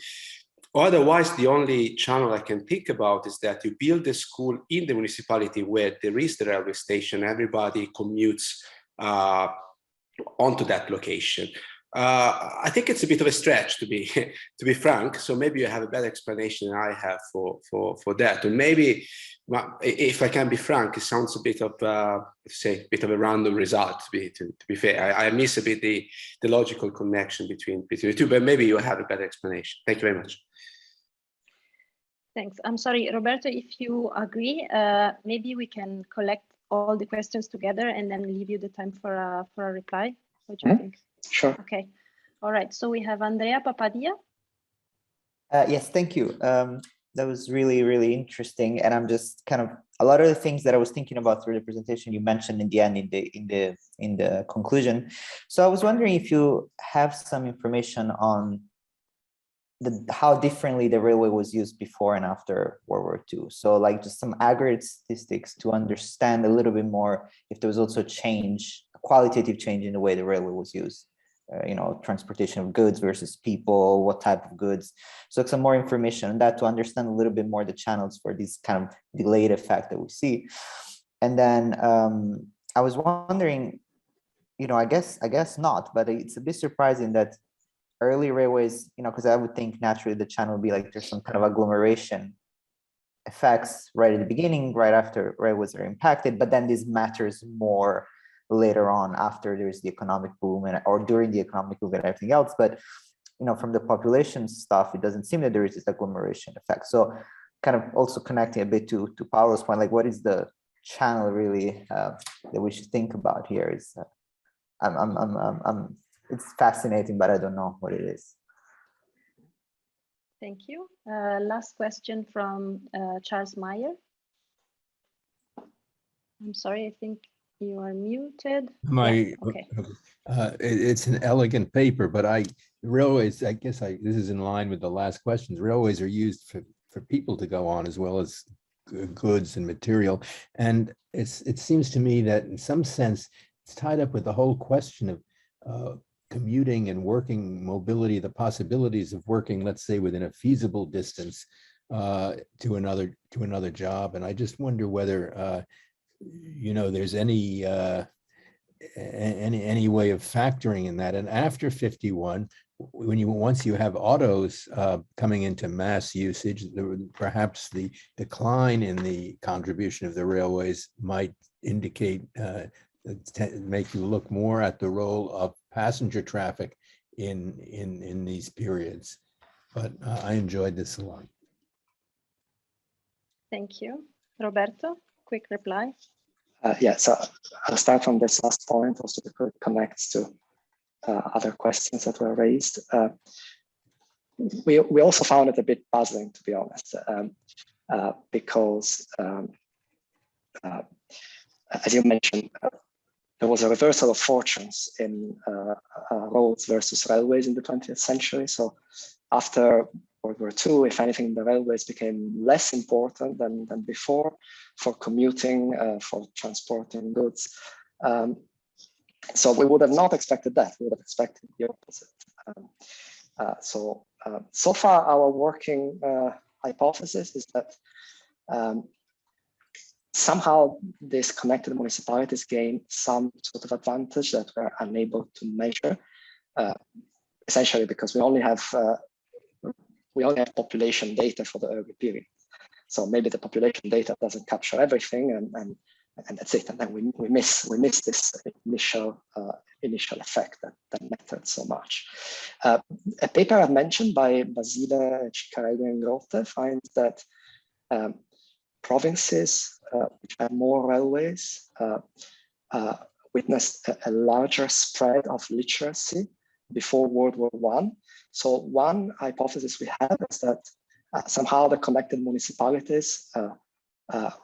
Otherwise, the only channel I can think about is that you build a school in the municipality where there is the railway station. Everybody commutes onto that location. I think it's a bit of a stretch, to be frank. So maybe you have a better explanation than I have for that. Or maybe, if I can be frank, it sounds a bit of a bit of a random result. To be fair, I miss a bit the logical connection between the two. But maybe you have a better explanation. Thank you very much. Thanks. I'm sorry, Roberto, if you agree, maybe we can collect all the questions together and then leave you the time for a reply. What do you think? Sure. Okay. All right. So we have Andrea Papadia. Yes, thank you. That was really, really interesting. And I'm just kind of, a lot of the things that I was thinking about through the presentation you mentioned in the end, in the conclusion. So I was wondering if you have some information on how differently the railway was used before and after World War II. So like just some aggregate statistics to understand a little bit more if there was also change, a qualitative change in the way the railway was used. You know, transportation of goods versus people, what type of goods. So some more information on that to understand a little bit more the channels for this kind of delayed effect that we see. And then I was wondering, you know, I guess not, but it's a bit surprising that early railways, you know, because I would think naturally the channel would be like there's some kind of agglomeration effects right at the beginning, right after railways are impacted, but then this matters more later on after there's the economic boom and or during the economic boom and everything else. But you know, from the population stuff, it doesn't seem that there is this agglomeration effect. So kind of also connecting a bit to Paolo's point, like what is the channel really that we should think about here? Is it's fascinating, but I don't know what it is. Thank you. Last question from Charles Meyer. I'm sorry, I think you are muted. Okay. It's an elegant paper, but railways, I guess this is in line with the last questions. Railways are used for people to go on as well as goods and material. And it seems to me that in some sense, it's tied up with the whole question of commuting and working mobility, the possibilities of working, let's say, within a feasible distance to another job. And I just wonder whether you know, there's any way of factoring in that. And after 51, once you have autos coming into mass usage, perhaps the decline in the contribution of the railways might indicate, make you look more at the role of passenger traffic in these periods. But I enjoyed this a lot. Thank you. Roberto, quick reply. Yeah, so I'll start from this last point, also because it connects to other questions that were raised. We also found it a bit puzzling, to be honest, because as you mentioned, there was a reversal of fortunes in roads versus railways in the 20th century. So after World War II, if anything, the railways became less important than before for commuting, for transporting goods. So we would have not expected that. We would have expected the opposite. So far, our working hypothesis is that somehow these connected municipalities gain some sort of advantage that we're unable to measure, essentially because we only have population data for the early period. So maybe the population data doesn't capture everything, and that's it. And then we miss this initial effect that mattered so much. A paper I've mentioned by Basile, Ciccarelli, and Grote finds that provinces which have more railways witnessed a larger spread of literacy before World War I. So one hypothesis we have is that somehow the connected municipalities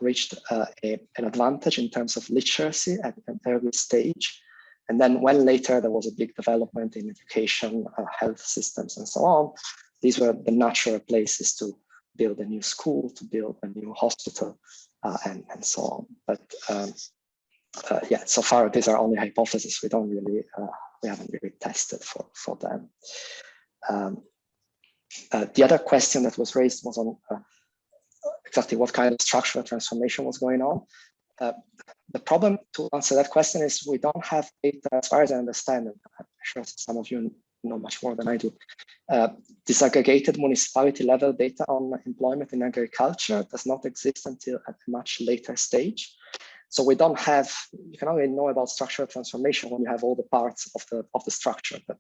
reached an advantage in terms of literacy at an early stage. And then when later there was a big development in education, health systems, and so on, these were the natural places to build a new school, to build a new hospital, and so on. But yeah, so far these are only hypotheses. We don't really, we haven't really tested for them. The other question that was raised was on exactly what kind of structural transformation was going on. The problem to answer that question is we don't have data, as far as I understand, and I'm sure some of you know much more than I do. Disaggregated municipality level data on employment in agriculture does not exist until at a much later stage. So we don't have, you can only know about structural transformation when you have all the parts of the structure, but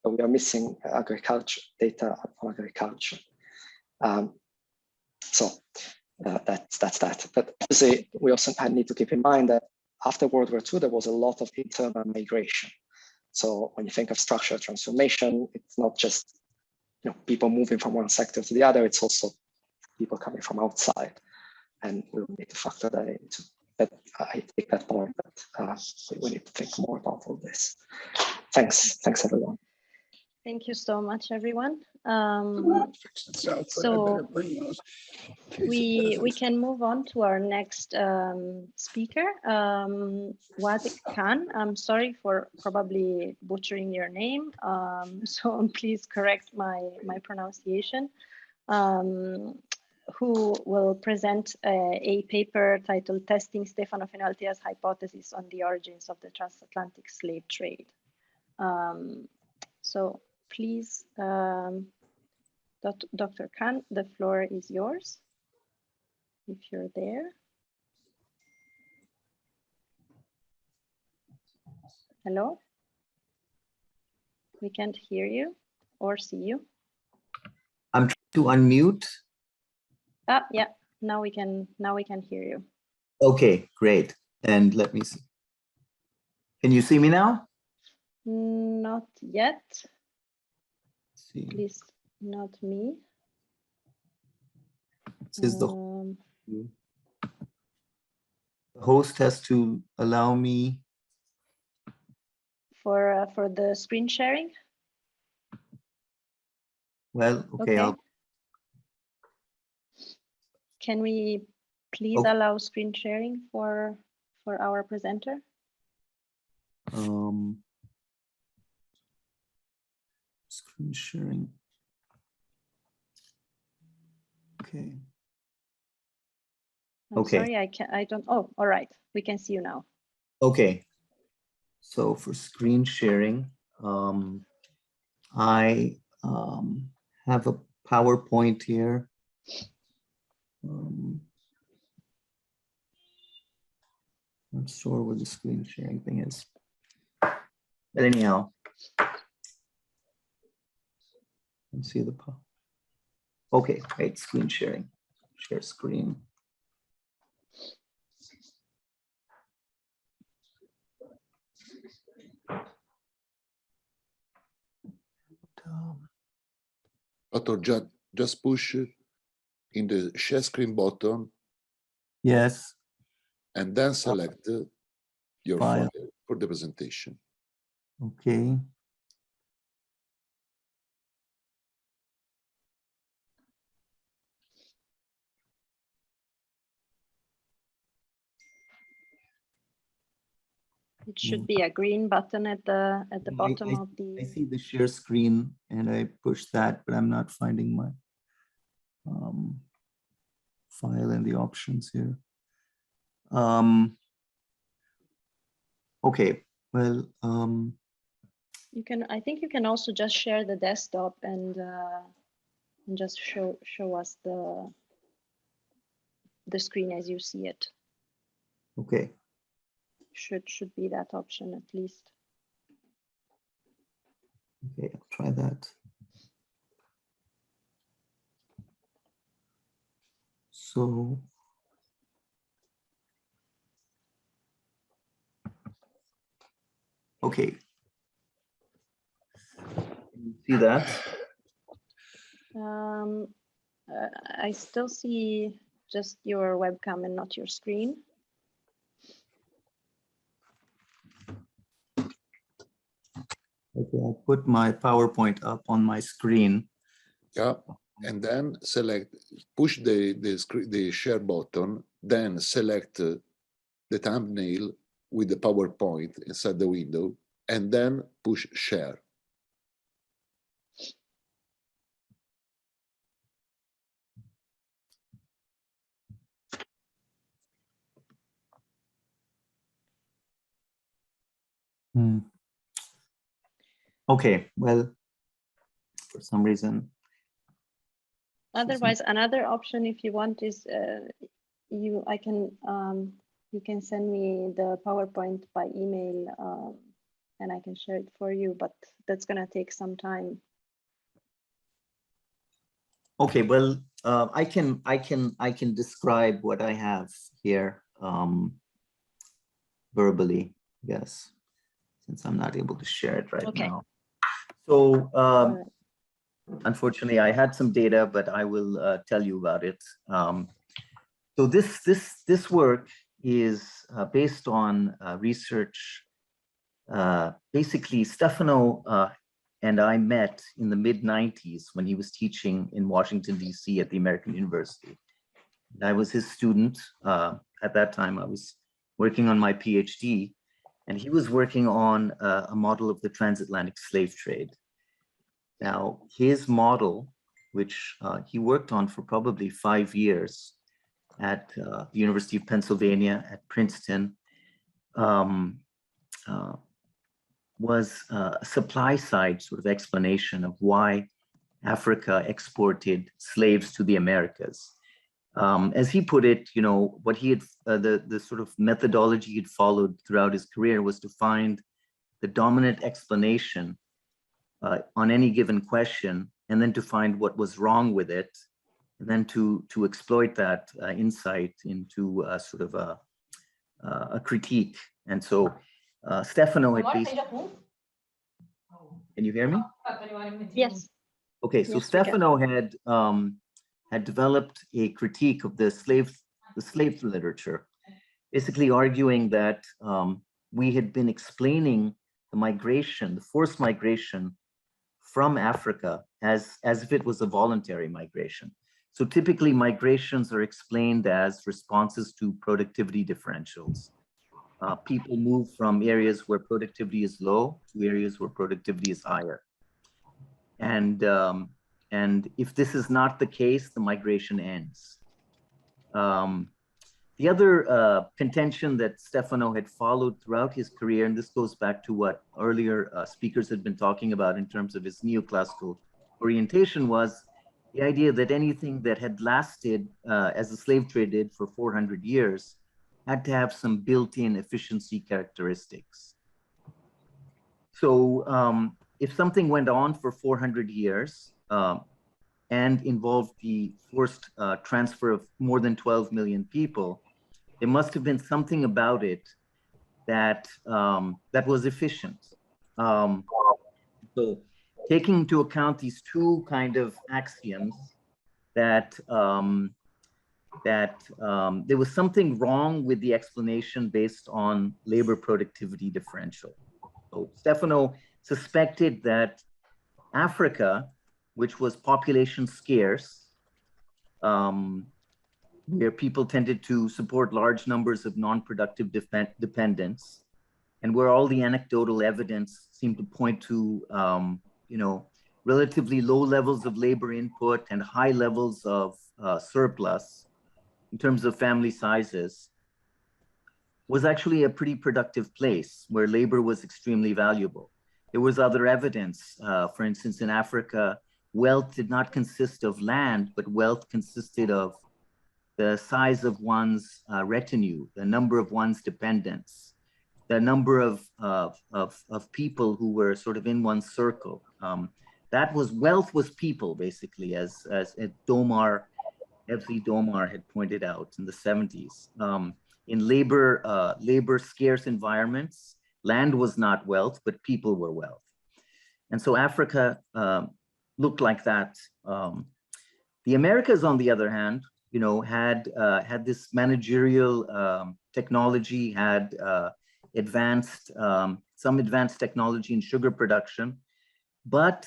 we are missing agriculture data on agriculture. So that's that. But obviously, we also need to keep in mind that after World War II, there was a lot of internal migration. So when you think of structural transformation, it's not just people moving from one sector to the other, it's also people coming from outside. And we will need to factor that into. But I take that point that we need to think more about all this. Thanks everyone. Thank you so much, everyone. So we can move on to our next speaker, Wasiq Khan. I'm sorry for probably butchering your name, so please correct my pronunciation. Who will present a paper titled "Testing Stefano Fenoaltea's Hypothesis on the Origins of the Transatlantic Slave Trade." So please, Dr. Khan, the floor is yours, if you're there. Hello? We can't hear you or see you. I'm trying to unmute. Ah, yeah, now we can hear you. Okay, great. And let me see. Can you see me now? Not yet. Let's see. At least not me. This is the host has to allow me for the screen sharing. Well, okay. Can we please allow screen sharing for our presenter? Screen sharing. Okay. I'm sorry, I don't. Oh, all right. We can see you now. Okay. So for screen sharing, I have a PowerPoint here. Not sure what the screen sharing thing is. But anyhow, let's see the okay, great, screen sharing. Share screen. Doctor, just push in the share screen button. Yes. And then select your file for the presentation. Okay. It should be a green button at the bottom of the. I see the share screen and I push that, but I'm not finding my file and the options here. Okay, well. You can. I think you can also just share the desktop and just show us the screen as you see it. Okay. Should be that option at least. Okay, I'll try that. So okay. Can you see that? I still see just your webcam and not your screen. Okay, I put my PowerPoint up on my screen. Yeah, and then push the share button, then select the thumbnail with the PowerPoint inside the window, and then push share. Okay, well, for some reason. Otherwise, another option, if you want, is you can send me the PowerPoint by email, and I can share it for you. But that's gonna take some time. Okay, well, I can describe what I have here verbally, yes, since I'm not able to share it right now. So unfortunately, I had some data, but I will tell you about it. So this work is based on research. Basically, Stefano and I met in the mid-90s when he was teaching in Washington, D.C. at the American University. I was his student. At that time, I was working on my PhD, and he was working on a model of the transatlantic slave trade. Now, his model, which he worked on for probably 5 years at the University of Pennsylvania, at Princeton, was a supply side sort of explanation of why Africa exported slaves to the Americas. As he put it, you know, what he had, the sort of methodology he'd followed throughout his career was to find the dominant explanation on any given question, and then to find what was wrong with it, and then to exploit that insight into sort of a critique. And so Stefano had basically, can you hear me? Yes. Okay, so Yes, Stefano had developed a critique of the slave literature, basically arguing that we had been explaining the migration, the forced migration from Africa as if it was a voluntary migration. So typically migrations are explained as responses to productivity differentials. People move from areas where productivity is low to areas where productivity is higher. And if this is not the case, the migration ends. The other contention that Stefano had followed throughout his career, and this goes back to what earlier speakers had been talking about in terms of his neoclassical orientation, was the idea that anything that had lasted, as the slave trade did, for 400 years, had to have some built-in efficiency characteristics. So if something went on for 400 years and involved the forced transfer of more than 12 million people, there must have been something about it that that was efficient. So taking into account these two kind of axioms, that there was something wrong with the explanation based on labor productivity differential. So Stefano suspected that Africa, which was population scarce, where people tended to support large numbers of non-productive dependents, and where all the anecdotal evidence seemed to point to, you know, relatively low levels of labor input and high levels of surplus in terms of family sizes, was actually a pretty productive place where labor was extremely valuable. There was other evidence, for instance, in Africa, wealth did not consist of land, but wealth consisted of the size of one's retinue, the number of one's dependents, the number of people who were sort of in one's circle. That was, wealth was people, basically, as Domar, Evsey Domar had pointed out in the 70s. In labor scarce environments, land was not wealth, but people were wealth. And so Africa looked like that. The Americas, on the other hand, you know, had this managerial technology, had some advanced technology in sugar production, but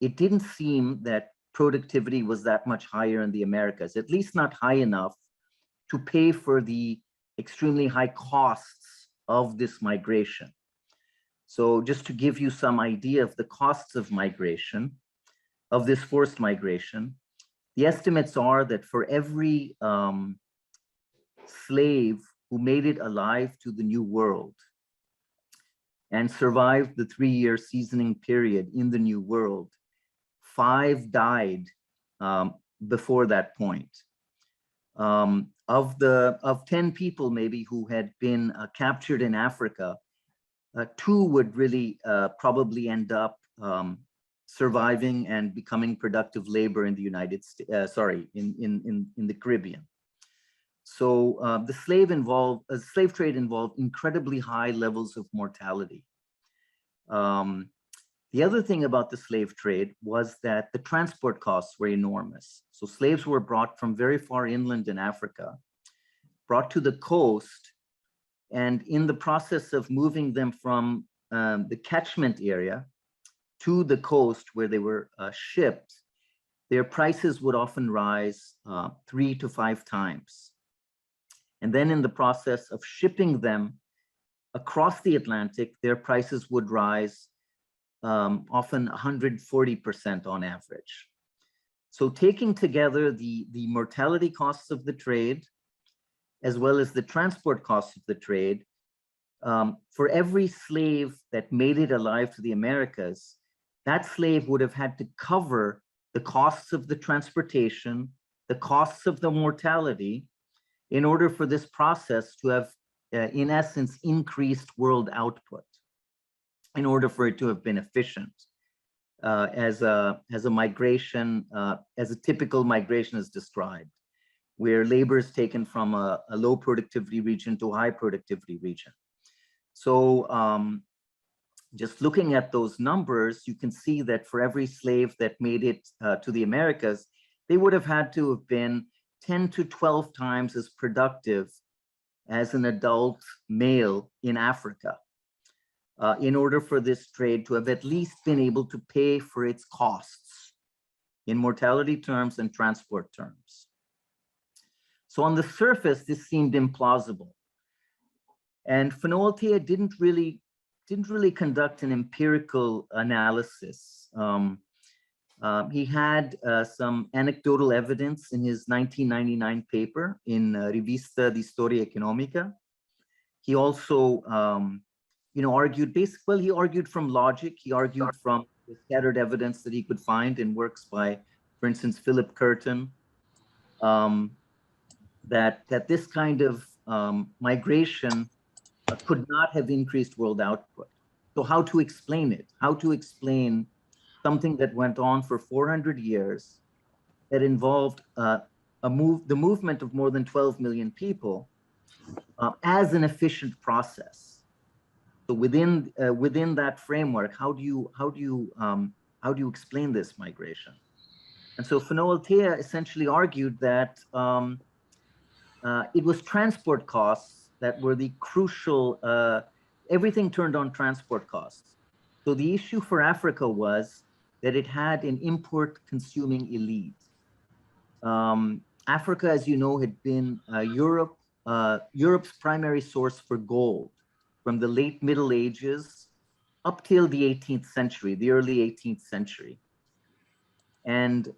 it didn't seem that productivity was that much higher in the Americas, at least not high enough to pay for the extremely high costs of this migration. So just to give you some idea of the costs of migration, of this forced migration, the estimates are that for every slave who made it alive to the New World and survived the 3-year seasoning period in the New World, 5 died before that point. Of 10 people maybe who had been captured in Africa, 2 would really probably end up surviving and becoming productive labor in the United States, in the Caribbean. So the slave trade involved incredibly high levels of mortality. The other thing about the slave trade was that the transport costs were enormous. So slaves were brought from very far inland in Africa, brought to the coast, and in the process of moving them from the catchment area to the coast where they were shipped, their prices would often rise 3 to 5 times. And then in the process of shipping them across the Atlantic, their prices would rise often 140% on average. So taking together the mortality costs of the trade, as well as the transport costs of the trade, for every slave that made it alive to the Americas, that slave would have had to cover the costs of the transportation, the costs of the mortality, in order for this process to have, in essence, increased world output, in order for it to have been efficient, as a migration, as a typical migration is described, where labor is taken from a low productivity region to a high productivity region. So just looking at those numbers, you can see that for every slave that made it to the Americas, they would have had to have been 10 to 12 times as productive as an adult male in Africa, in order for this trade to have at least been able to pay for its costs in mortality terms and transport terms. So on the surface, this seemed implausible. And Fenoaltea didn't really conduct an empirical analysis. He had some anecdotal evidence in his 1999 paper in Rivista di Storia Economica. He also, argued he argued from logic. He argued from the scattered evidence that he could find in works by, for instance, Philip Curtin, that this kind of migration could not have increased world output. So how to explain it? How to explain something that went on for 400 years, that involved the movement of more than 12 million people as an efficient process? So within that framework, how do you explain this migration? And so Fenoaltea essentially argued that it was transport costs that were the crucial, everything turned on transport costs. So the issue for Africa was that it had an import consuming elite. Africa, as you know, had been Europe's primary source for gold from the late Middle Ages up till the 18th century, the early 18th century. And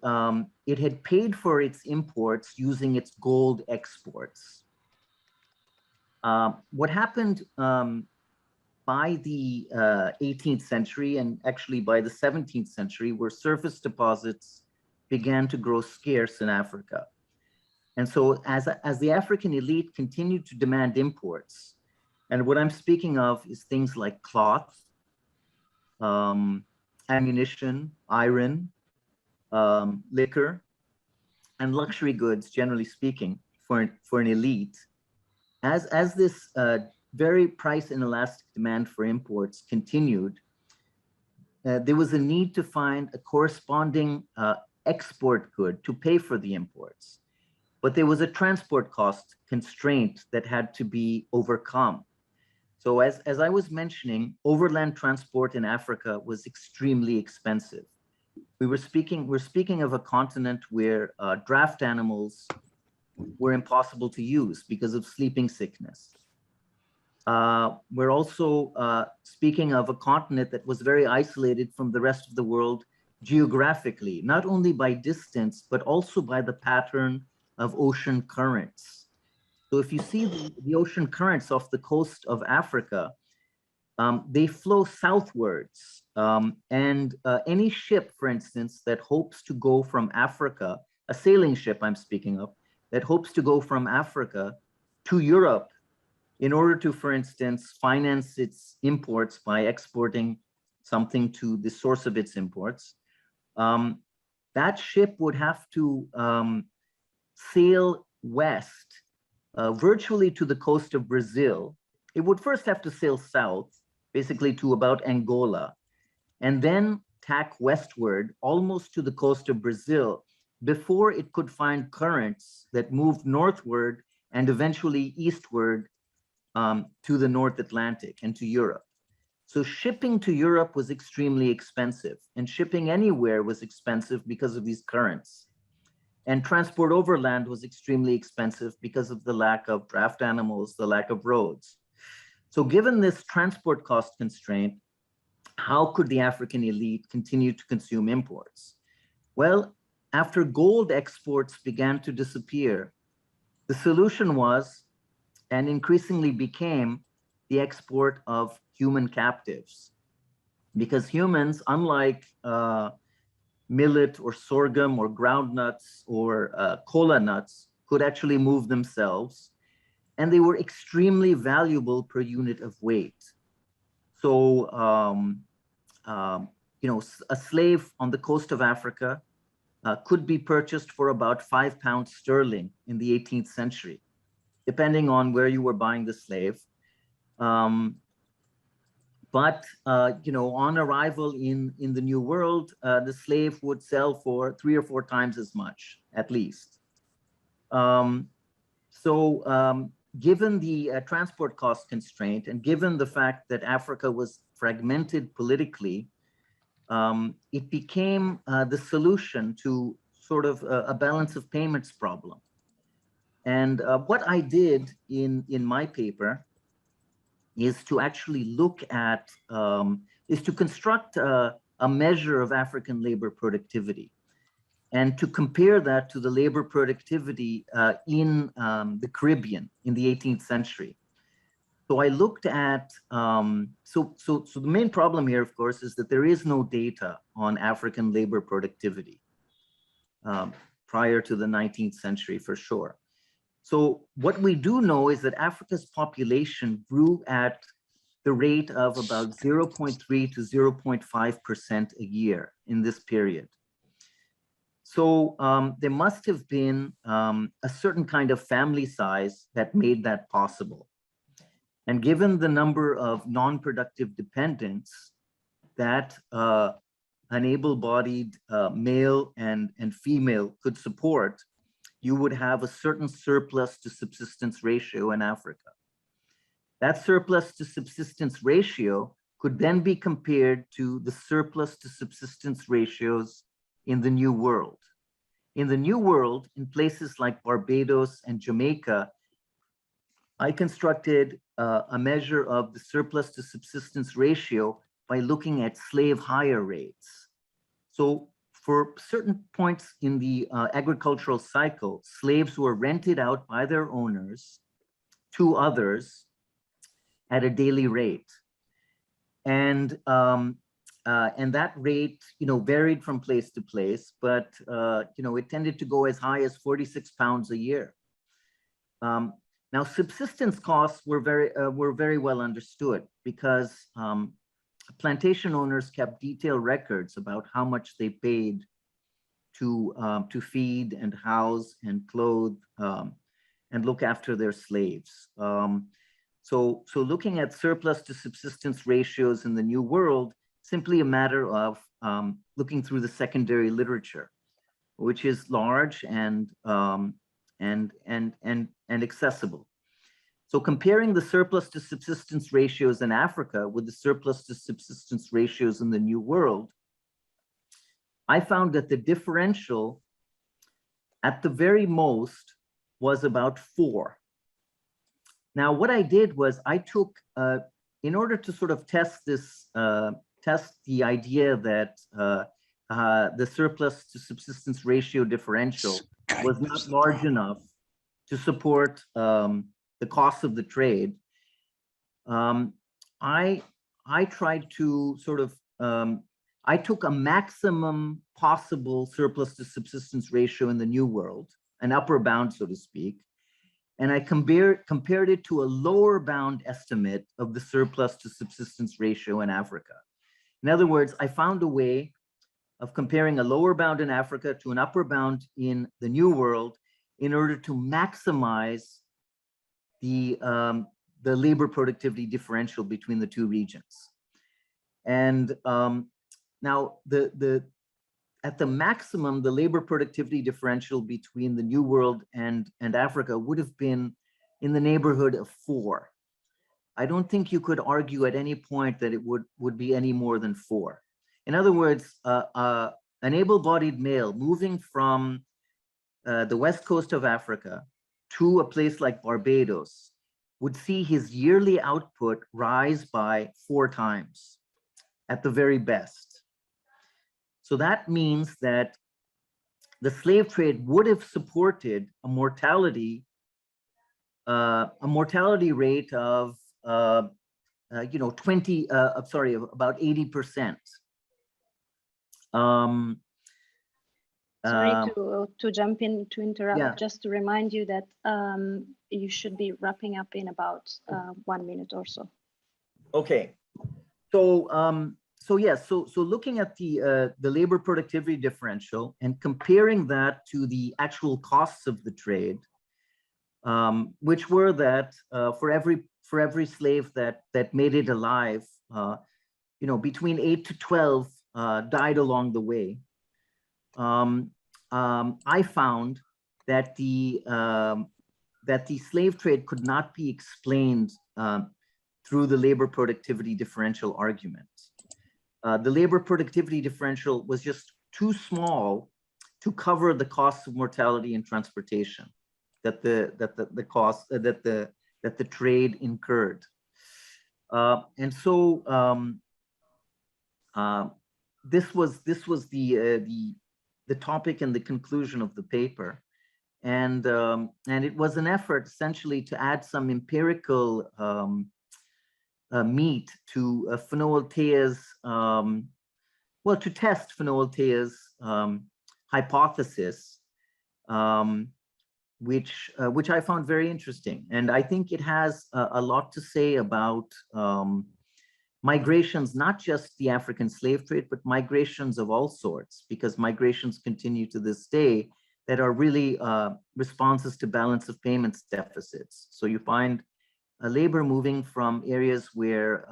it had paid for its imports using its gold exports. What happened by the 18th century, and actually by the 17th century, where surface deposits began to grow scarce in Africa. And so as the African elite continued to demand imports, and what I'm speaking of is things like cloth, ammunition, iron, liquor, and luxury goods, generally speaking, for an elite, as this very price inelastic demand for imports continued, there was a need to find a corresponding export good to pay for the imports. But there was a transport cost constraint that had to be overcome. So as I was mentioning, overland transport in Africa was extremely expensive. We're speaking of a continent where draft animals were impossible to use because of sleeping sickness. We're also speaking of a continent that was very isolated from the rest of the world geographically, not only by distance, but also by the pattern of ocean currents. So if you see the ocean currents off the coast of Africa, they flow southwards. And any ship, for instance, that hopes to go from Africa, a sailing ship I'm speaking of, that hopes to go from Africa to Europe in order to, for instance, finance its imports by exporting something to the source of its imports, that ship would have to sail west, virtually to the coast of Brazil. It would first have to sail south, basically to about Angola, and then tack westward almost to the coast of Brazil before it could find currents that moved northward and eventually eastward to the North Atlantic and to Europe. So shipping to Europe was extremely expensive, and shipping anywhere was expensive because of these currents. And transport overland was extremely expensive because of the lack of draft animals, the lack of roads. So given this transport cost constraint, how could the African elite continue to consume imports? Well, after gold exports began to disappear, the solution was, and increasingly became, the export of human captives. Because humans, unlike millet or sorghum or groundnuts or cola nuts, could actually move themselves, and they were extremely valuable per unit of weight. So, you know, a slave on the coast of Africa could be purchased for about £5 sterling in the 18th century, depending on where you were buying the slave. But you know, on arrival in the New World, the slave would sell for 3 or 4 times as much, at least. Given the transport cost constraint, and given the fact that Africa was fragmented politically, it became the solution to sort of a balance of payments problem. And what I did in my paper is to actually look at, is to construct a measure of African labor productivity and to compare that to the labor productivity in the Caribbean in the 18th century. So I looked at, so the main problem here, of course, is that there is no data on African labor productivity prior to the 19th century, for sure. So what we do know is that Africa's population grew at the rate of about 0.3 to 0.5% a year in this period. So there must have been a certain kind of family size that made that possible. And given the number of non-productive dependents that an able-bodied male and female could support, you would have a certain surplus to subsistence ratio in Africa. That surplus to subsistence ratio could then be compared to the surplus to subsistence ratios in the New World. In the New World, in places like Barbados and Jamaica, I constructed a measure of the surplus to subsistence ratio by looking at slave hire rates. So for certain points in the agricultural cycle, slaves were rented out by their owners to others at a daily rate. And that rate, you know, varied from place to place, but, you know, it tended to go as high as £46 a year. Now, subsistence costs were very well understood because plantation owners kept detailed records about how much they paid to feed and house and clothe and look after their slaves. So looking at surplus to subsistence ratios in the New World, simply a matter of looking through the secondary literature, which is large and accessible. So comparing the surplus to subsistence ratios in Africa with the surplus to subsistence ratios in the New World, I found that the differential at the very most was about 4. Now, what I did was I took, in order to sort of test this, test the idea that the surplus to subsistence ratio differential was not large enough to support the cost of the trade, I tried to sort of, I took a maximum possible surplus to subsistence ratio in the New World, an upper bound, so to speak, and I compared it to a lower bound estimate of the surplus to subsistence ratio in Africa. In other words, I found a way of comparing a lower bound in Africa to an upper bound in the New World in order to maximize the labor productivity differential between the two regions. And now at the maximum, the labor productivity differential between the New World and Africa would have been in the neighborhood of 4. I don't think you could argue at any point that it would be any more than 4. In other words, an able-bodied male moving from the west coast of Africa to a place like Barbados would see his yearly output rise by 4 times at the very best. So that means that the slave trade would have supported a mortality rate of about 80%. Sorry to jump in, to interrupt, yeah. Just to remind you that you should be wrapping up in about 1 minute or so. Okay, so so looking at the labor productivity differential and comparing that to the actual costs of the trade, which were that for every slave that made it alive, between 8 to 12 died along the way. I found that the slave trade could not be explained through the labor productivity differential argument. The labor productivity differential was just too small to cover the costs of mortality and transportation that the trade incurred, and so this was the topic and the conclusion of the paper, and it was an effort essentially to add some empirical meat to Fenoaltea's, to test Fenoaltea's hypothesis, which I found very interesting, and I think it has a lot to say about migrations, not just the African slave trade, but migrations of all sorts, because migrations continue to this day that are really responses to balance of payments deficits. So you find labor moving from areas where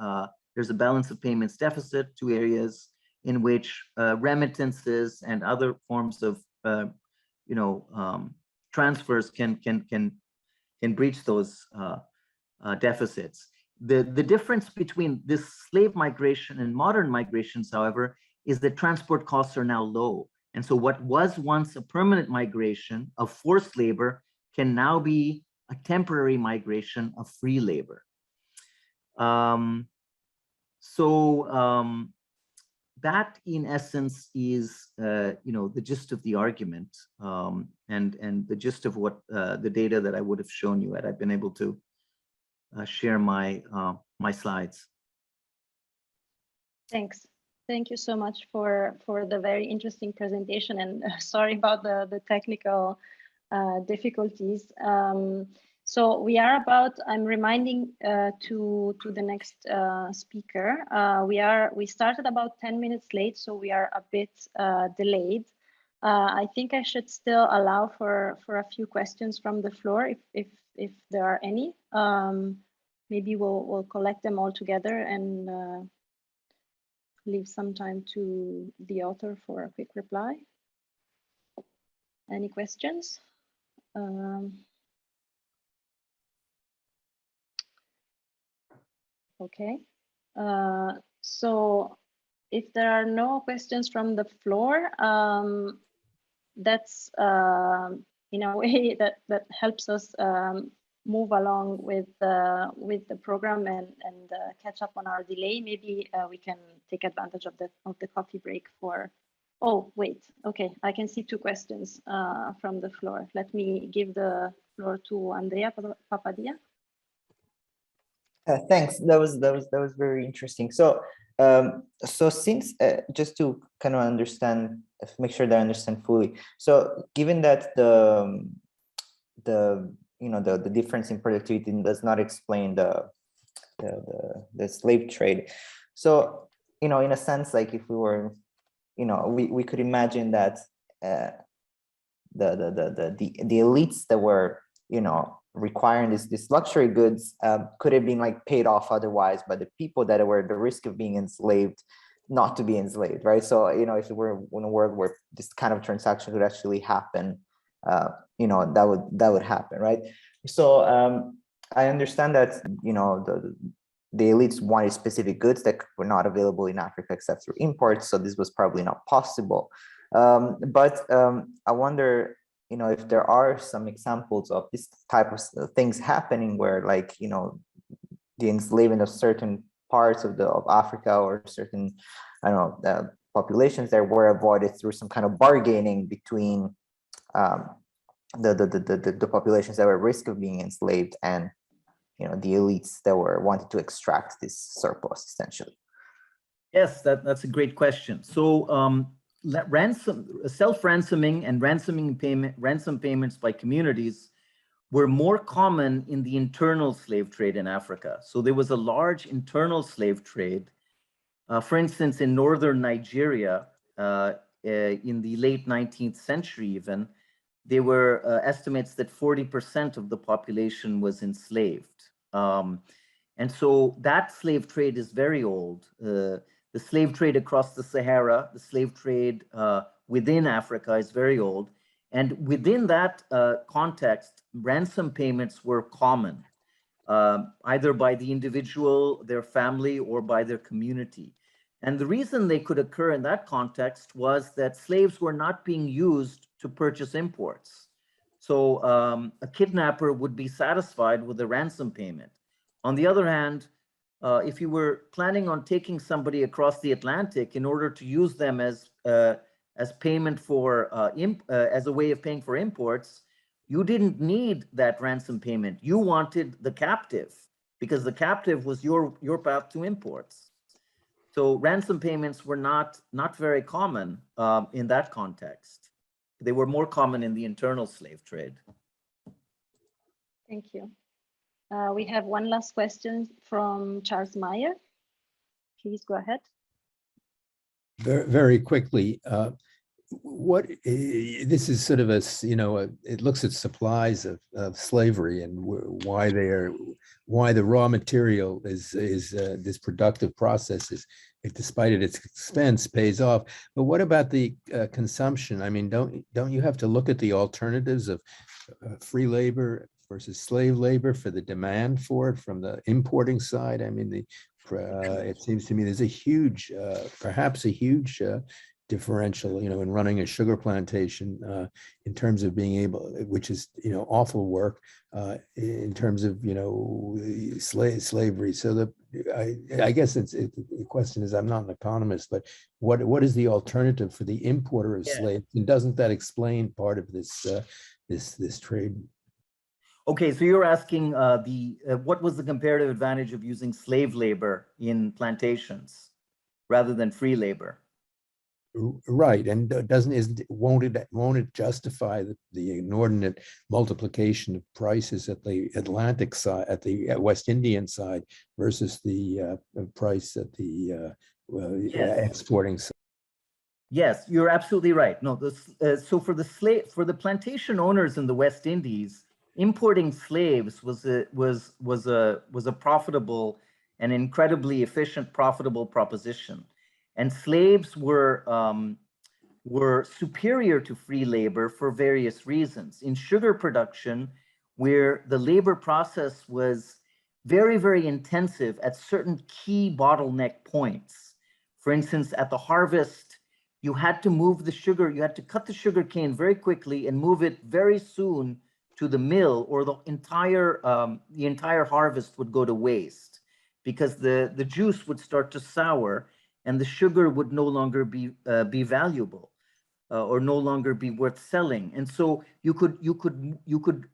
there's a balance of payments deficit to areas in which remittances and other forms of transfers can breach those deficits. The difference between this slave migration and modern migrations, however, is that transport costs are now low. And so what was once a permanent migration of forced labor can now be a temporary migration of free labor. That in essence is the gist of the argument, and the gist of what the data that I would have shown you had I been able to share my slides. Thanks. Thank you so much for the very interesting presentation, and sorry about the technical difficulties. So we are about, I'm reminding to the next speaker. We started about 10 minutes late, so we are a bit delayed. I think I should still allow for a few questions from the floor if there are any. Maybe we'll collect them all together and leave some time to the author for a quick reply. Any questions? Okay, so if there are no questions from the floor, that's in a way that helps us move along with the program and catch up on our delay. Maybe we can take advantage of the coffee break for. Oh wait, okay, I can see 2 questions from the floor. Let me give the floor to Andrea Papadia. Thanks. That was very interesting. So since just to kind of understand, make sure that I understand fully. So given that the difference in productivity does not explain the slave trade. So in a sense, like if we were, we could imagine that the elites that were requiring this luxury goods could have been like paid off otherwise by the people that were at the risk of being enslaved not to be enslaved, right? So if we're in a world where this kind of transaction could actually happen, that would happen, right? So I understand that, you know, the elites wanted specific goods that were not available in Africa except through imports, so this was probably not possible. But I wonder, you know, if there are some examples of this type of things happening where, like, you know, the enslavement of certain parts of Africa or certain, I don't know, populations there were avoided through some kind of bargaining between the populations that were at risk of being enslaved and, you know, the elites that were wanted to extract this surplus essentially. Yes, that's a great question. So self-ransoming and ransom payments by communities were more common in the internal slave trade in Africa. So there was a large internal slave trade. For instance, in northern Nigeria, in the late 19th century even, there were estimates that 40% of the population was enslaved. And so that slave trade is very old. The slave trade across the Sahara, the slave trade within Africa is very old. And within that context, ransom payments were common, either by the individual, their family, or by their community. And the reason they could occur in that context was that slaves were not being used to purchase imports. So a kidnapper would be satisfied with a ransom payment. On the other hand, if you were planning on taking somebody across the Atlantic in order to use them as payment for as a way of paying for imports, you didn't need that ransom payment. You wanted the captive because the captive was your path to imports. So ransom payments were not very common in that context. They were more common in the internal slave trade. Thank you. We have one last question from Charles Meyer. Please go ahead. Very quickly, this is sort of a, you know, it looks at supplies of slavery and why the raw material is this productive process is, despite its expense, pays off. But what about the consumption? I mean, don't you have to look at the alternatives of free labor versus slave labor for the demand for it from the importing side? I mean, it seems to me there's a huge, perhaps a huge differential, you know, in running a sugar plantation in terms of being able, which is, you know, awful work in terms of, you know, slavery. So I guess the question is, I'm not an economist, but what is the alternative for the importer of slaves, and doesn't that explain part of this this trade? Okay, so you're asking what was the comparative advantage of using slave labor in plantations rather than free labor? Right, and won't it justify the inordinate multiplication of prices at the Atlantic side, at the West Indian side, versus the price at the exporting side? Yes, you're absolutely right. No, so for the plantation owners in the West Indies, importing slaves was a profitable and incredibly efficient, profitable proposition. And slaves were superior to free labor for various reasons. In sugar production, where the labor process was very, very intensive at certain key bottleneck points. For instance, at the harvest, you had to move the sugar, you had to cut the sugar cane very quickly and move it very soon to the mill, or the entire harvest would go to waste because the juice would start to sour and the sugar would no longer be valuable or no longer be worth selling. And so you could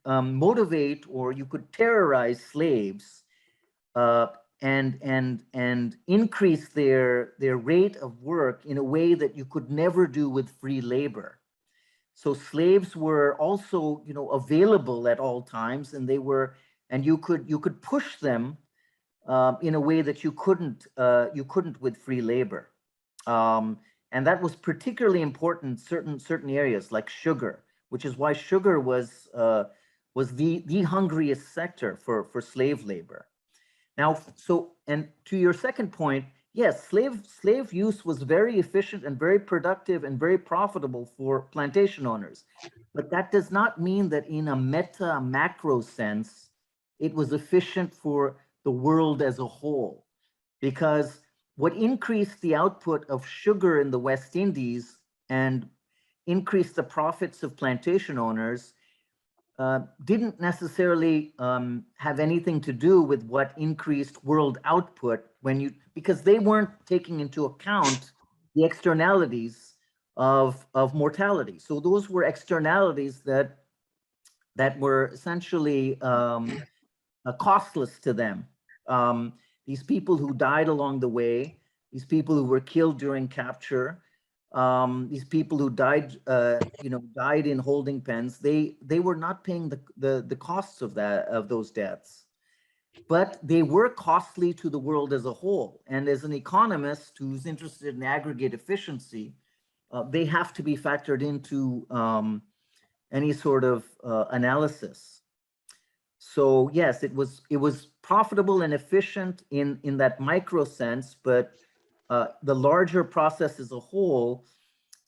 motivate, or you could terrorize slaves and increase their rate of work in a way that you could never do with free labor. So slaves were also, you know, available at all times, and you could push them in a way that you couldn't with free labor, and that was particularly important in certain areas like sugar, which is why sugar was the hungriest sector for slave labor. Now, and to your second point, yes, slave use was very efficient and very productive and very profitable for plantation owners, but that does not mean that in a macro sense, it was efficient for the world as a whole, because what increased the output of sugar in the West Indies and increased the profits of plantation owners didn't necessarily have anything to do with what increased world output because they weren't taking into account the externalities of mortality. So those were externalities that were essentially costless to them. These people who died along the way, these people who were killed during capture, these people who died, died in holding pens, they were not paying the costs of those deaths, but they were costly to the world as a whole. And as an economist who's interested in aggregate efficiency, they have to be factored into any sort of analysis. So yes, it was profitable and efficient in that micro sense, but the larger process as a whole,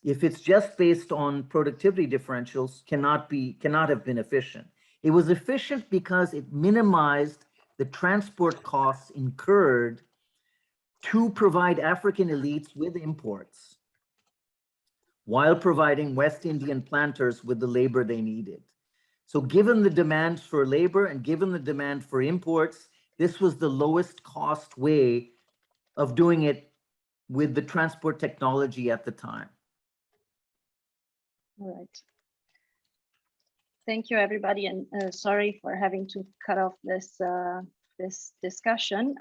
if it's just based on productivity differentials, cannot have been efficient. It was efficient because it minimized the transport costs incurred to provide African elites with imports, while providing West Indian planters with the labor they needed. So given the demand for labor and given the demand for imports, this was the lowest cost way of doing it with the transport technology at the time. All right. Thank you, everybody, and sorry for having to cut off this this discussion,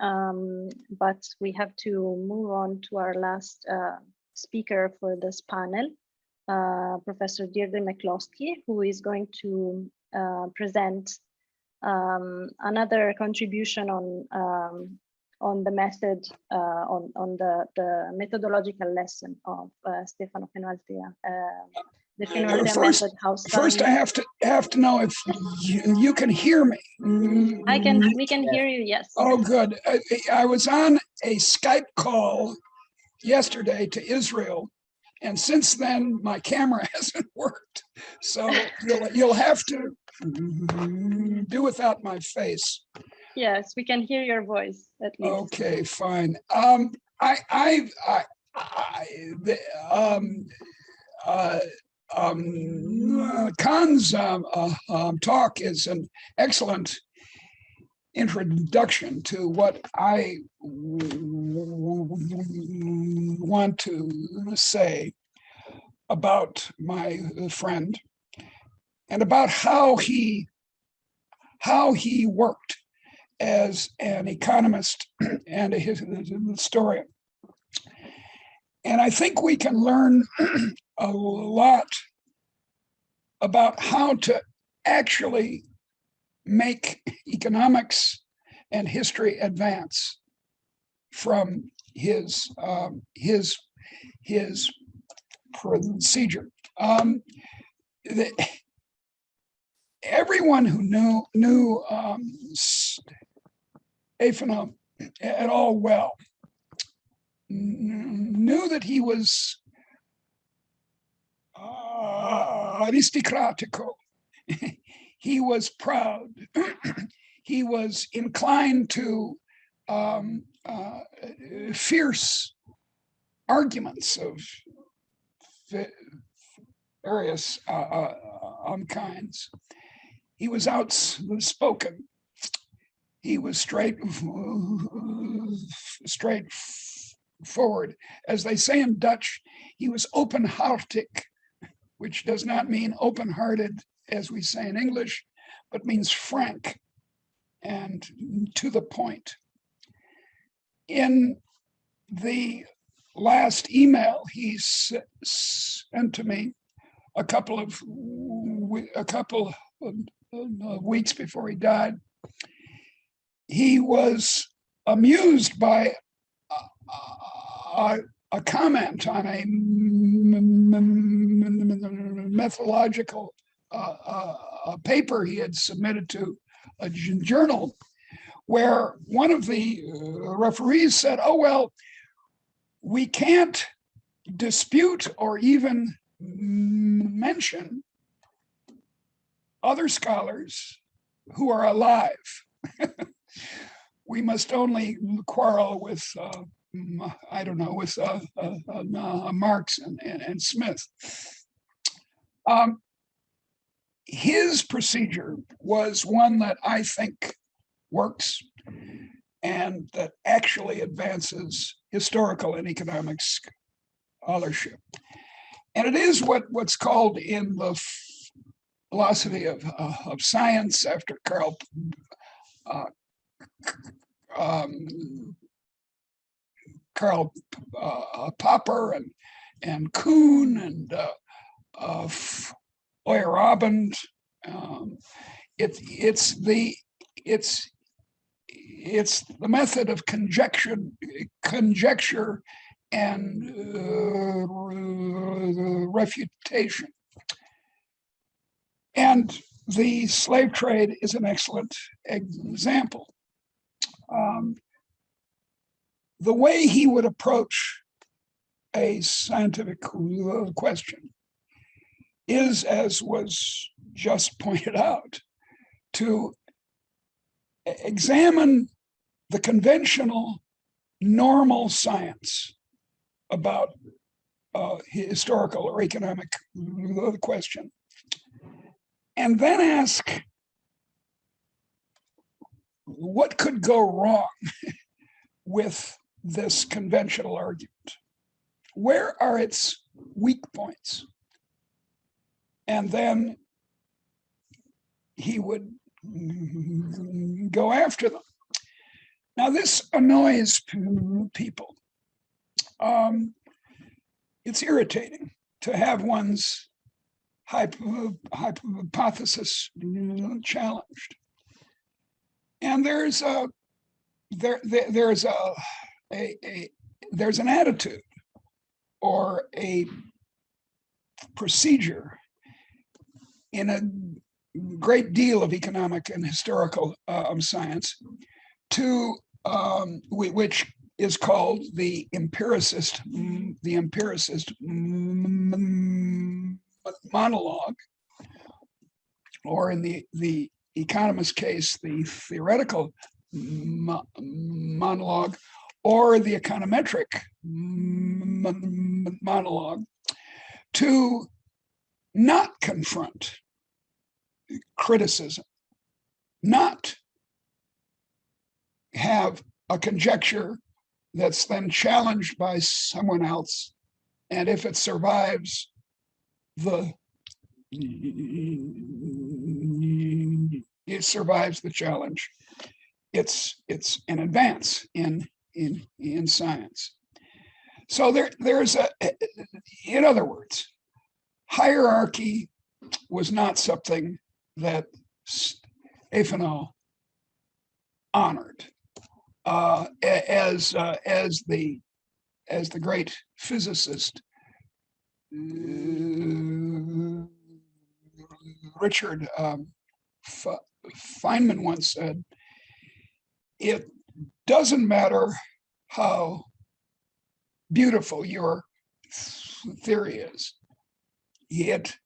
but we have to move on to our last speaker for this panel, Professor Deirdre McCloskey, who is going to present another contribution on the method, on the methodological lesson of Stefano Fenoaltea. The Fenoaltea method, how first I have to know if you can hear me. We can hear you, yes. Oh, good. I was on a Skype call yesterday to Israel, and since then my camera hasn't worked. So you'll have to do without my face. Yes, we can hear your voice at least. Okay, fine. Khan's talk is an excellent introduction to what I want to say about my friend and about how he worked as an economist and a historian. And I think we can learn a lot about how to actually make economics and history advance from his procedure. Everyone who knew Stefano at all well knew that he was aristocratico. He was proud. He was inclined to fierce arguments of various kinds. He was outspoken. He was straightforward. As they say in Dutch, he was openhartig, which does not mean open-hearted as we say in English, but means frank and to the point. In the last email he sent to me a couple of weeks before he died, he was amused by a comment on a methodological paper he had submitted to a journal, where one of the referees said, "Oh, well, we can't dispute or even mention other scholars who are alive We must only quarrel with, I don't know, with Marx and Smith. His procedure was one that I think works and that actually advances historical and economic scholarship. And it is what's called in the philosophy of science after Karl Popper and Kuhn and Feuerbach. It's the method of conjecture and refutation. And the slave trade is an excellent example. The way he would approach a scientific question is, as was just pointed out, to examine the conventional normal science about historical or economic question, and then ask what could go wrong with this conventional argument? Where are its weak points? And then he would go after them. Now, this annoys people. It's irritating to have one's hypothesis challenged. And there's an attitude or a procedure in a great deal of economic and historical science to which is called the empiricist monologue, or in the economist case, the theoretical monologue, or the econometric monologue, to not confront criticism, not have a conjecture that's then challenged by someone else, and if it survives the challenge, it's an advance in science. So there's in other words, hierarchy was not something that Stefano honored as the great physicist Richard Feynman once said, it doesn't matter how beautiful your theory is. It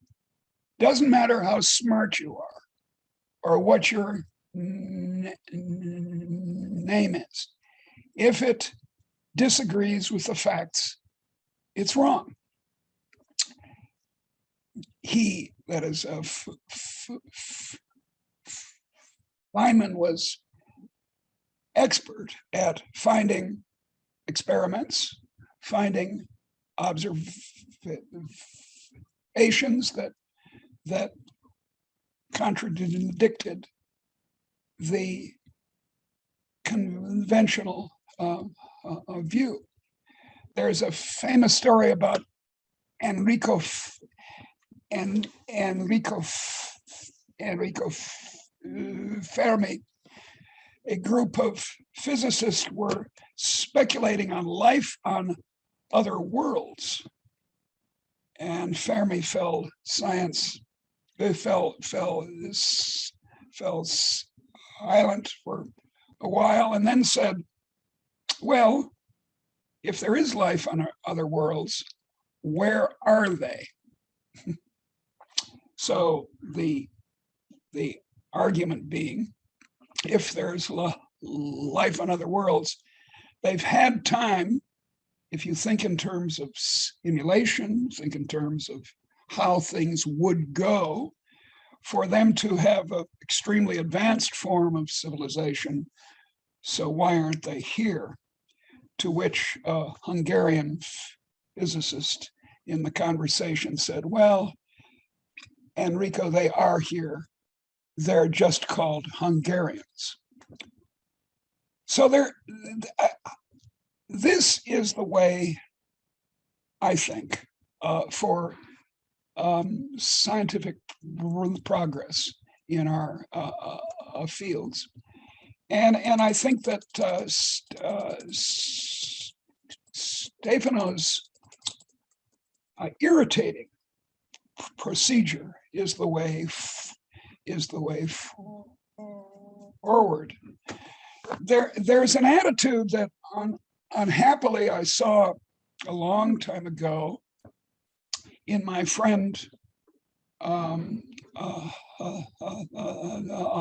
doesn't matter how smart you are or what your name is. If it disagrees with the facts, it's wrong. He, that is, Feynman was expert at finding experiments, finding observations that contradicted the conventional view. There's a famous story about Enrico Fermi. A group of physicists were speculating on life on other worlds, and Fermi fell silent for a while, and then said, well, if there is life on other worlds, where are they? So the argument being if there's life on other worlds, they've had time, if you think in terms of simulation, think in terms of how things would go, for them to have an extremely advanced form of civilization. So why aren't they here? To which a Hungarian physicist in the conversation said, well, Enrico, they are here. They're just called Hungarians. So this is the way, I think, for scientific progress in our fields. And I think that Stefano's irritating procedure is the way forward. There's an attitude that unhappily I saw a long time ago in my friend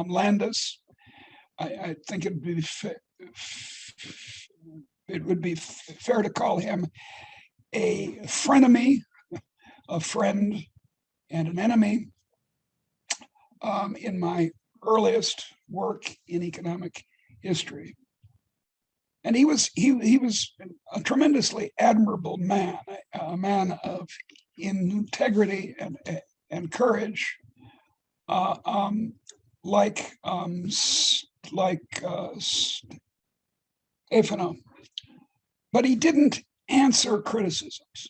Landis. I think it would be fair to call him a frenemy, a friend and an enemy. In my earliest work in economic history. And he was a tremendously admirable man, a man of integrity and courage, like Stefano. But he didn't answer criticisms.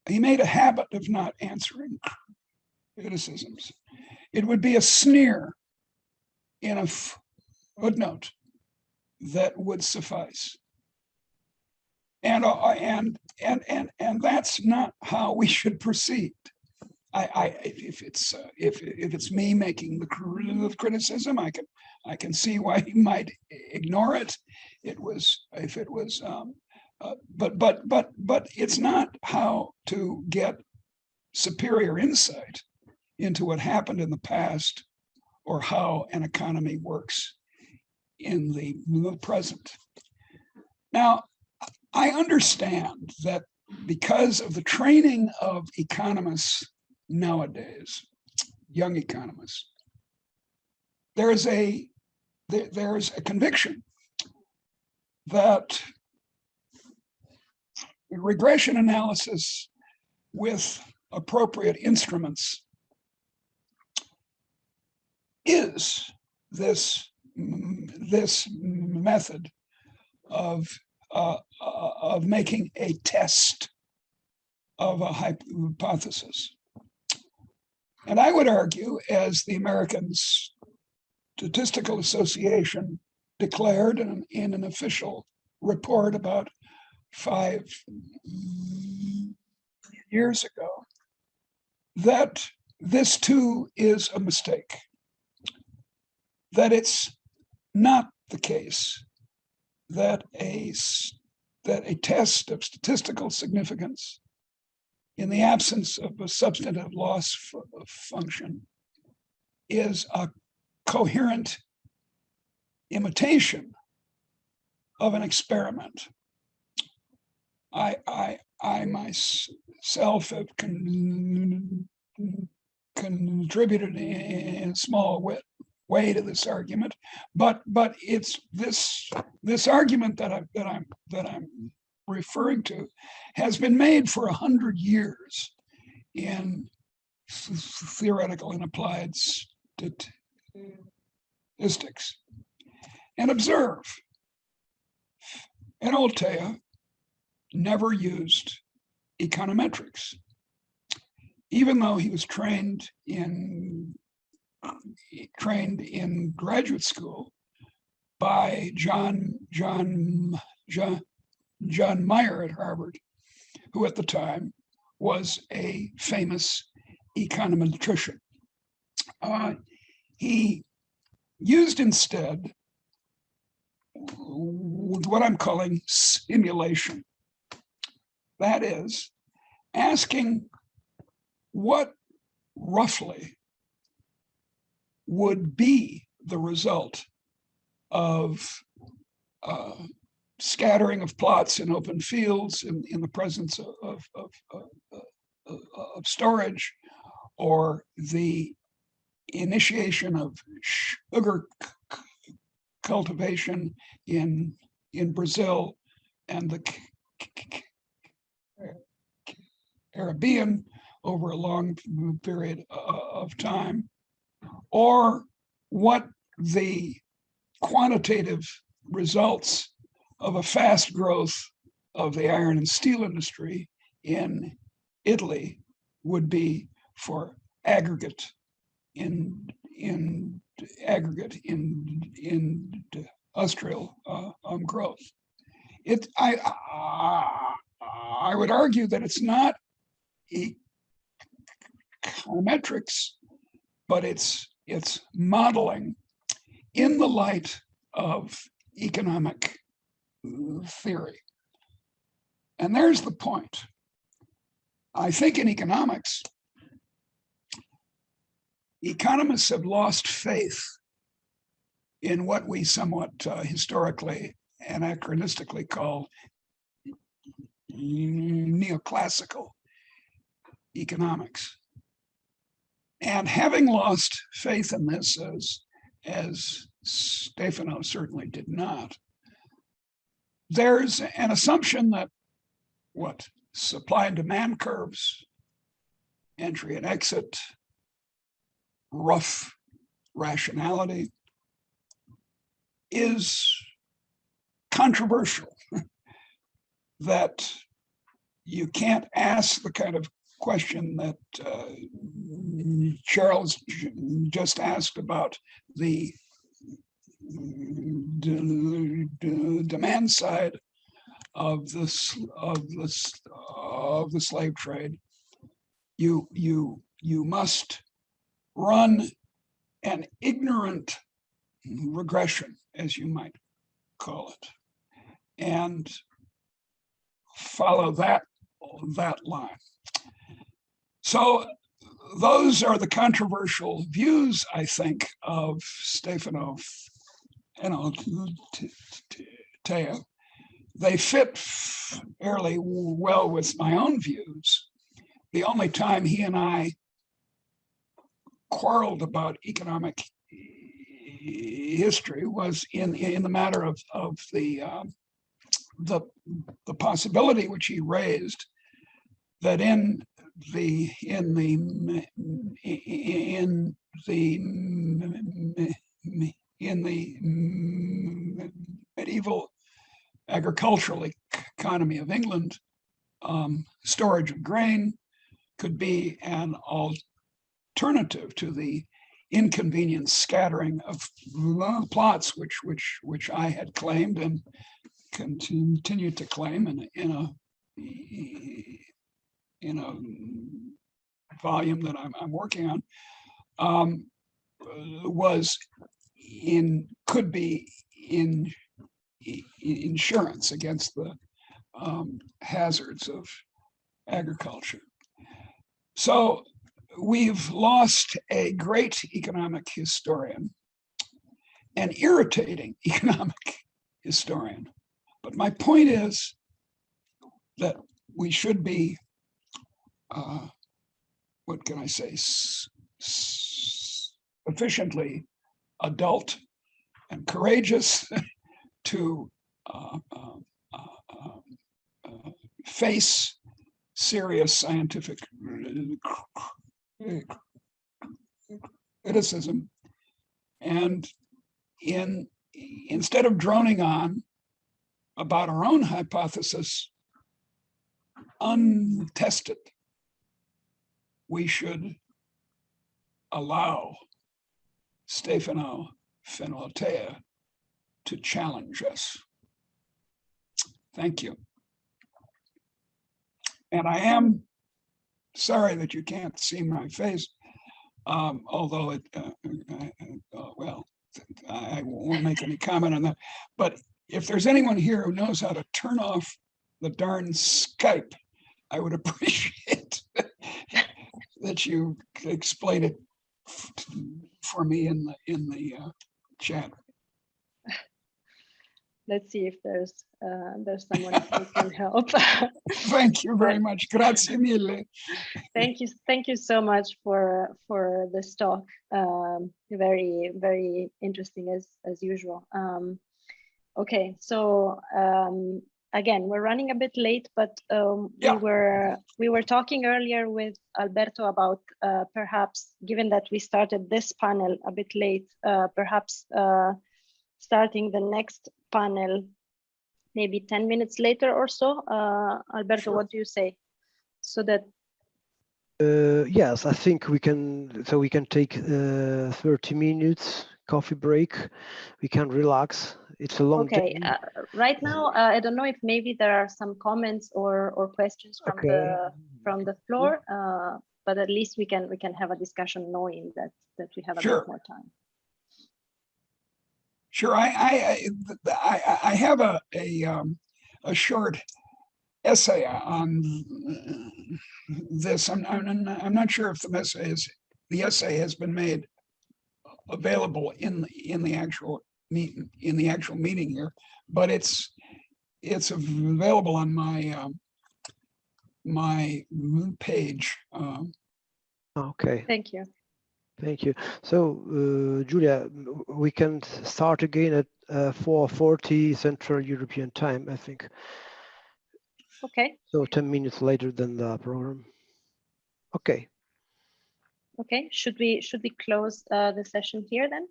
He made a habit of not answering criticisms. It would be a sneer in a footnote that would suffice. And that's not how we should proceed. If it's me making the criticism, I can see why he might ignore it. But it's not how to get superior insight into what happened in the past or how an economy works in the present. Now, I understand that because of the training of economists nowadays, young economists, there's a conviction that regression analysis with appropriate instruments is this method of making a test of a hypothesis. And I would argue, as the American Statistical Association declared in an official report about 5 years ago, that this too is a mistake. That it's not the case that a test of statistical significance in the absence of a substantive loss function is a coherent imitation of an experiment. I myself have contributed in a small way to this argument, but it's this argument that I'm referring to has been made for 100 years in theoretical and applied statistics. And observe, Fenoaltea never used econometrics, even though he was trained in graduate school by John Meyer at Harvard, who at the time was a famous econometrician. He used instead what I'm calling simulation. That is, asking what roughly would be the result of scattering of plots in open fields in the presence of storage, or the initiation of sugar cultivation in Brazil and the Caribbean over a long period of time, or what the quantitative results of a fast growth of the iron and steel industry in Italy would be for aggregate industrial growth. I would argue that it's not econometrics, but it's modeling in the light of economic theory. And there's the point. I think in economics, economists have lost faith in what we somewhat historically anachronistically call neoclassical economics. And having lost faith in this, as Stefano certainly did not, there's an assumption that supply and demand curves, entry and exit, rough rationality is controversial, that you can't ask the kind of question that Charles just asked about the demand side of the slave trade. You must run an ignorant regression, as you might call it, and follow that line. So those are the controversial views, I think, of Stefano Fenoaltea. They fit fairly well with my own views. The only time he and I quarreled about economic history was in the matter of the possibility which he raised that in the medieval agricultural economy of England, storage of grain could be an alternative to the inconvenient scattering of plots, which I had claimed and continue to claim in a volume that I'm working on, could be in insurance against the hazards of agriculture. So we've lost a great economic historian, an irritating economic historian. But my point is that we should be, what can I say, sufficiently adult and courageous to face serious scientific criticism, and instead of droning on about our own hypothesis untested, we should allow Stefano Fenoaltea to challenge us. Thank you. And I am sorry that you can't see my face, although I won't make any comment on that. But if there's anyone here who knows how to turn off the darn Skype, I would appreciate that you explain it for me in the chat. Let's see if there's someone who can help. Thank you very much. Grazie mille. Thank you so much for this talk. Very, very interesting as usual. Okay, so again, we're running a bit late, but we were talking earlier with Alberto about perhaps, given that we started this panel a bit late, perhaps starting the next panel maybe 10 minutes later or so. Alberto, sure. What do you say? So that yes, I think we can. So we can take 30 minutes coffee break. We can relax. It's a long day. Right now, I don't know if maybe there are some comments or questions from the floor, but at least we can have a discussion knowing that we have a bit more time. Sure, I have a short essay on this. I'm not sure if the essay has been made available in the actual meeting here, but it's available on my page. Okay. Thank you. Thank you. So, Giulia, we can start again at 4:40 Central European Time, I think. Okay. So 10 minutes later than the program. Okay. Okay. Should we close the session here then?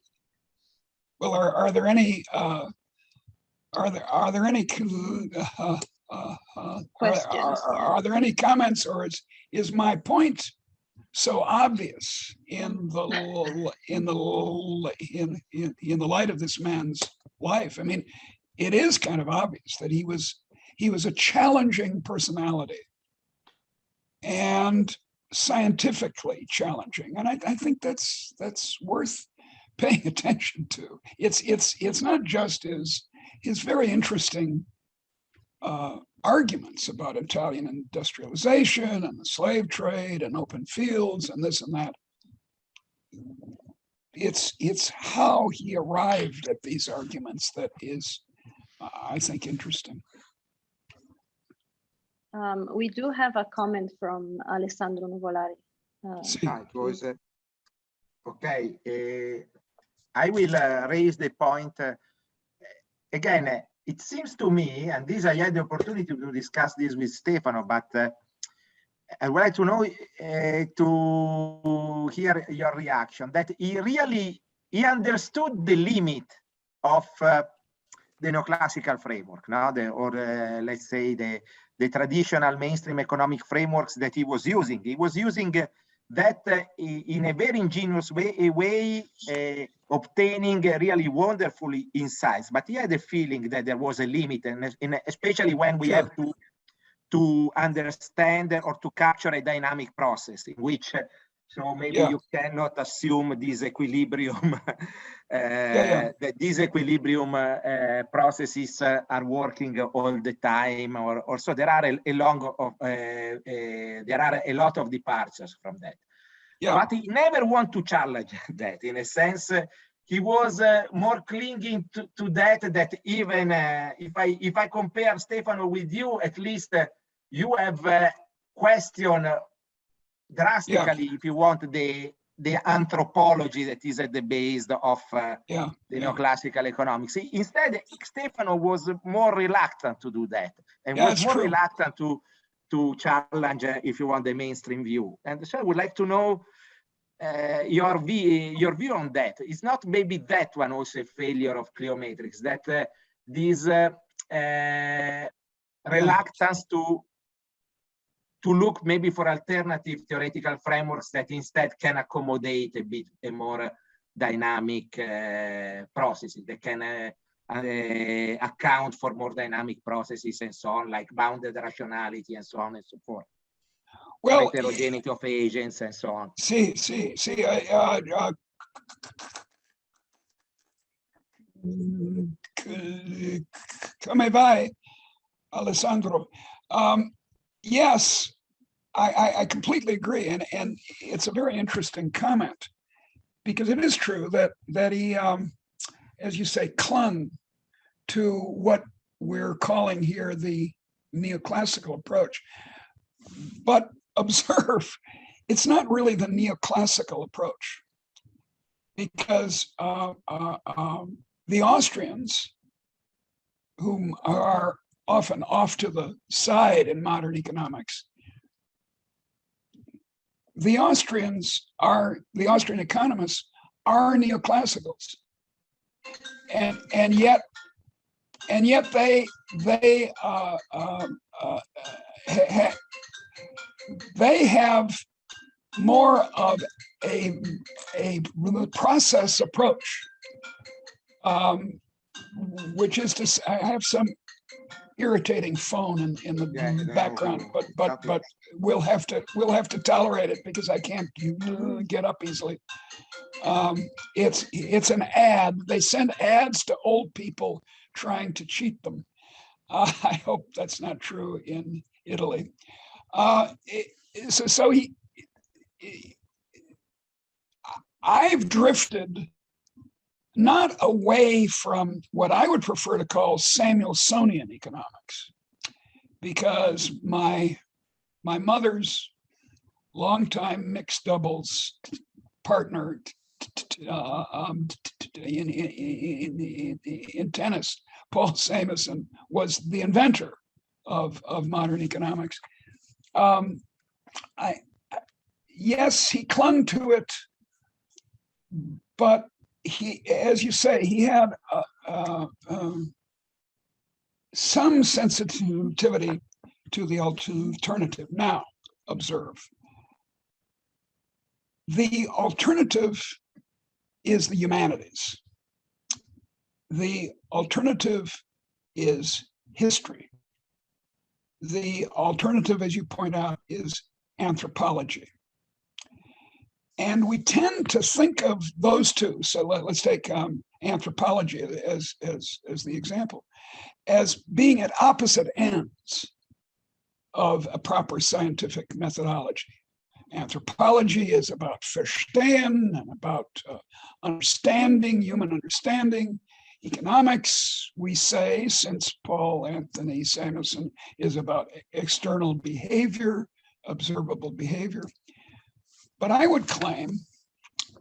Well, are there any questions? Are there any comments, or is my point so obvious in the light of this man's life? I mean, it is kind of obvious that he was a challenging personality, and scientifically challenging, and I think that's worth paying attention to. It's not just his very interesting arguments about Italian industrialization and the slave trade and open fields and this and that. It's how he arrived at these arguments that is, I think, interesting. We do have a comment from Alessandro Nuvolari. I will raise the point again. It seems to me, and this I had the opportunity to discuss this with Stefano, but I would like to know to hear your reaction, that he understood the limit of the neoclassical framework, let's say the traditional mainstream economic frameworks that he was using. He was using that in a very ingenious way, obtaining really wonderful insights. But he had a feeling that there was a limit, and especially when we have to understand or to capture a dynamic process in which, so maybe you cannot assume disequilibrium, that disequilibrium processes are working all the time, or so there are there are a lot of departures from that. But he never want to challenge that. In a sense, he was more clinging to that even if I compare Stefano with you, at least you have questioned drastically, if you want, the anthropology that is at the base of the neoclassical economics. Instead, Stefano was more reluctant to do that, and was more reluctant to challenge, if you want, the mainstream view. And so I would like to know your view on that. It's not maybe that one also a failure of Cliometrics, that this reluctance to look maybe for alternative theoretical frameworks that instead can accommodate a more dynamic processes, that can account for more dynamic processes and so on, like bounded rationality and so on and so forth. Well, heterogeneity of agents and so on. Come vai, Alessandro? Yes, I completely agree, and it's a very interesting comment, because it is true that he as you say, clung to what we're calling here the neoclassical approach. But observe, it's not really the neoclassical approach, because the Austrians, whom are often off to the side in modern economics, the Austrian economists are neoclassicals, and yet they have more of a process approach, which is to say, I have some irritating phone in the background, but we'll have to tolerate it because I can't get up easily. It's an ad. They send ads to old people trying to cheat them. I hope that's not true in Italy. I've drifted not away from what I would prefer to call Samuelsonian economics, because my mother's longtime mixed doubles partner in tennis, Paul Samuelson, was the inventor of modern economics. Yes, he clung to it, but he, as you say, he had some sensitivity to the alternative. Now, observe. The alternative is the humanities. The alternative is history. The alternative, as you point out, is anthropology. And we tend to think of those two. So let's take anthropology as the example, as being at opposite ends of a proper scientific methodology. Anthropology is about verstehen and about understanding, human understanding. Economics, we say, since Paul Anthony Samuelson, is about external behavior, observable behavior. But I would claim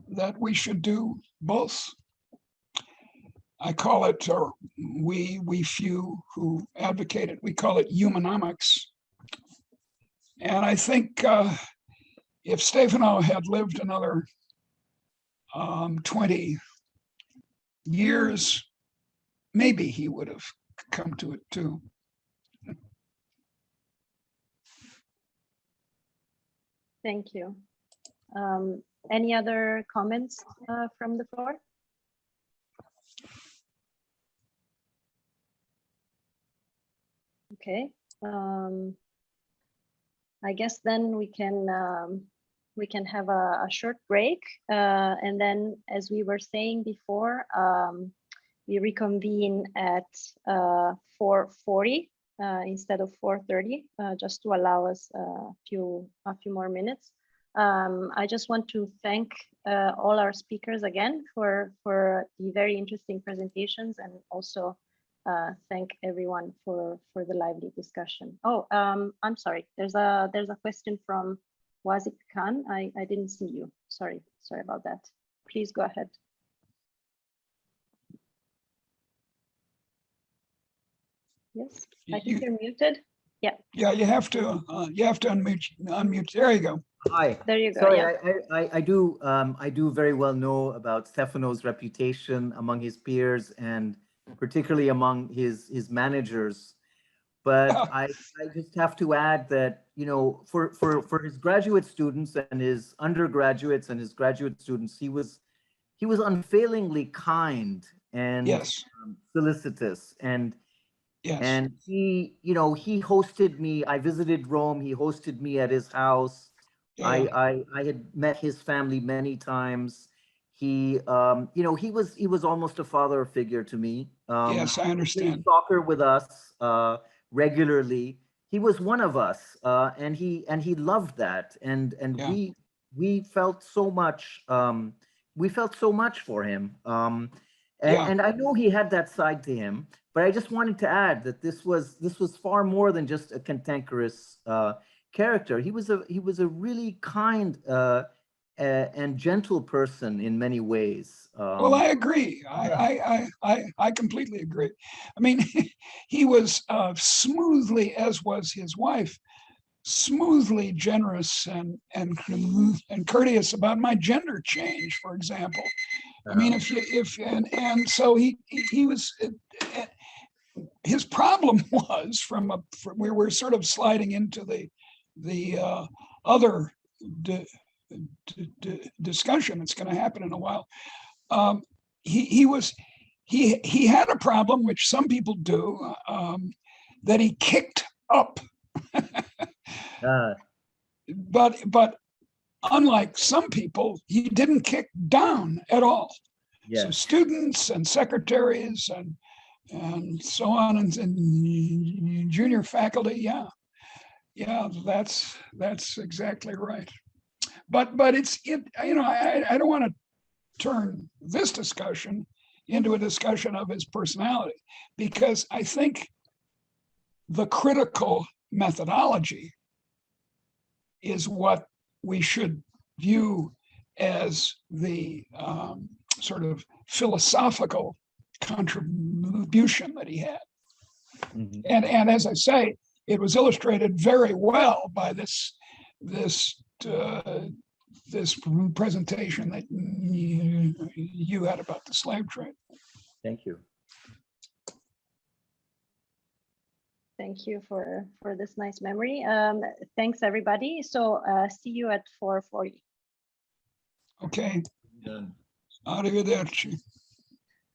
that we should do both. I call it, or we few who advocate it, we call it humanomics. And I think if Stefano had lived another 20 years, maybe he would have come to it too. Thank you. Any other comments from the floor? Okay. I guess then we can have a short break, and then, as we were saying before, we reconvene at 4:40 instead of 4:30, just to allow us a few more minutes. I just want to thank all our speakers again for the very interesting presentations, and also thank everyone for the lively discussion. Oh, I'm sorry. There's a question from Wasiq Khan. I didn't see you. Sorry about that. Please go ahead. Yes, I think you're muted. Yeah. Yeah, you have to unmute. There you go. Hi. There you go. Sorry, yeah. I do very well know about Stefano's reputation among his peers and particularly among his managers. But I just have to add that, you know, for his graduate students and his undergraduates and his graduate students, he was unfailingly kind and yes. Solicitous, and yes. And he, you know, he hosted me. I visited Rome. He hosted me at his house. Yeah. I had met his family many times. He, you know, he was almost a father figure to me. Yes, I understand. He played soccer with us regularly. He was one of us, and he loved that. And yeah. we felt so much. We felt so much for him. And I know he had that side to him, but I just wanted to add that this was far more than just a cantankerous character. He was a really kind and gentle person in many ways. Well, I agree. I completely agree. I mean, he was smoothly, as was his wife, smoothly generous and courteous about my gender change, for example. I mean, and so he was. His problem was we were sort of sliding into the other discussion that's going to happen in a while. He had a problem, which some people do, that he kicked up. But unlike some people, he didn't kick down at all. Yes. So students and secretaries and so on and junior faculty, that's exactly right. But I don't want to turn this discussion into a discussion of his personality, because I think the critical methodology is what we should view as the sort of philosophical contribution that he had. Mm-hmm. And as I say, it was illustrated very well by this presentation that you had about the slave trade. Thank you. Thank you for this nice memory. Thanks, everybody. So see you at 4:40. Okay. Arrivederci.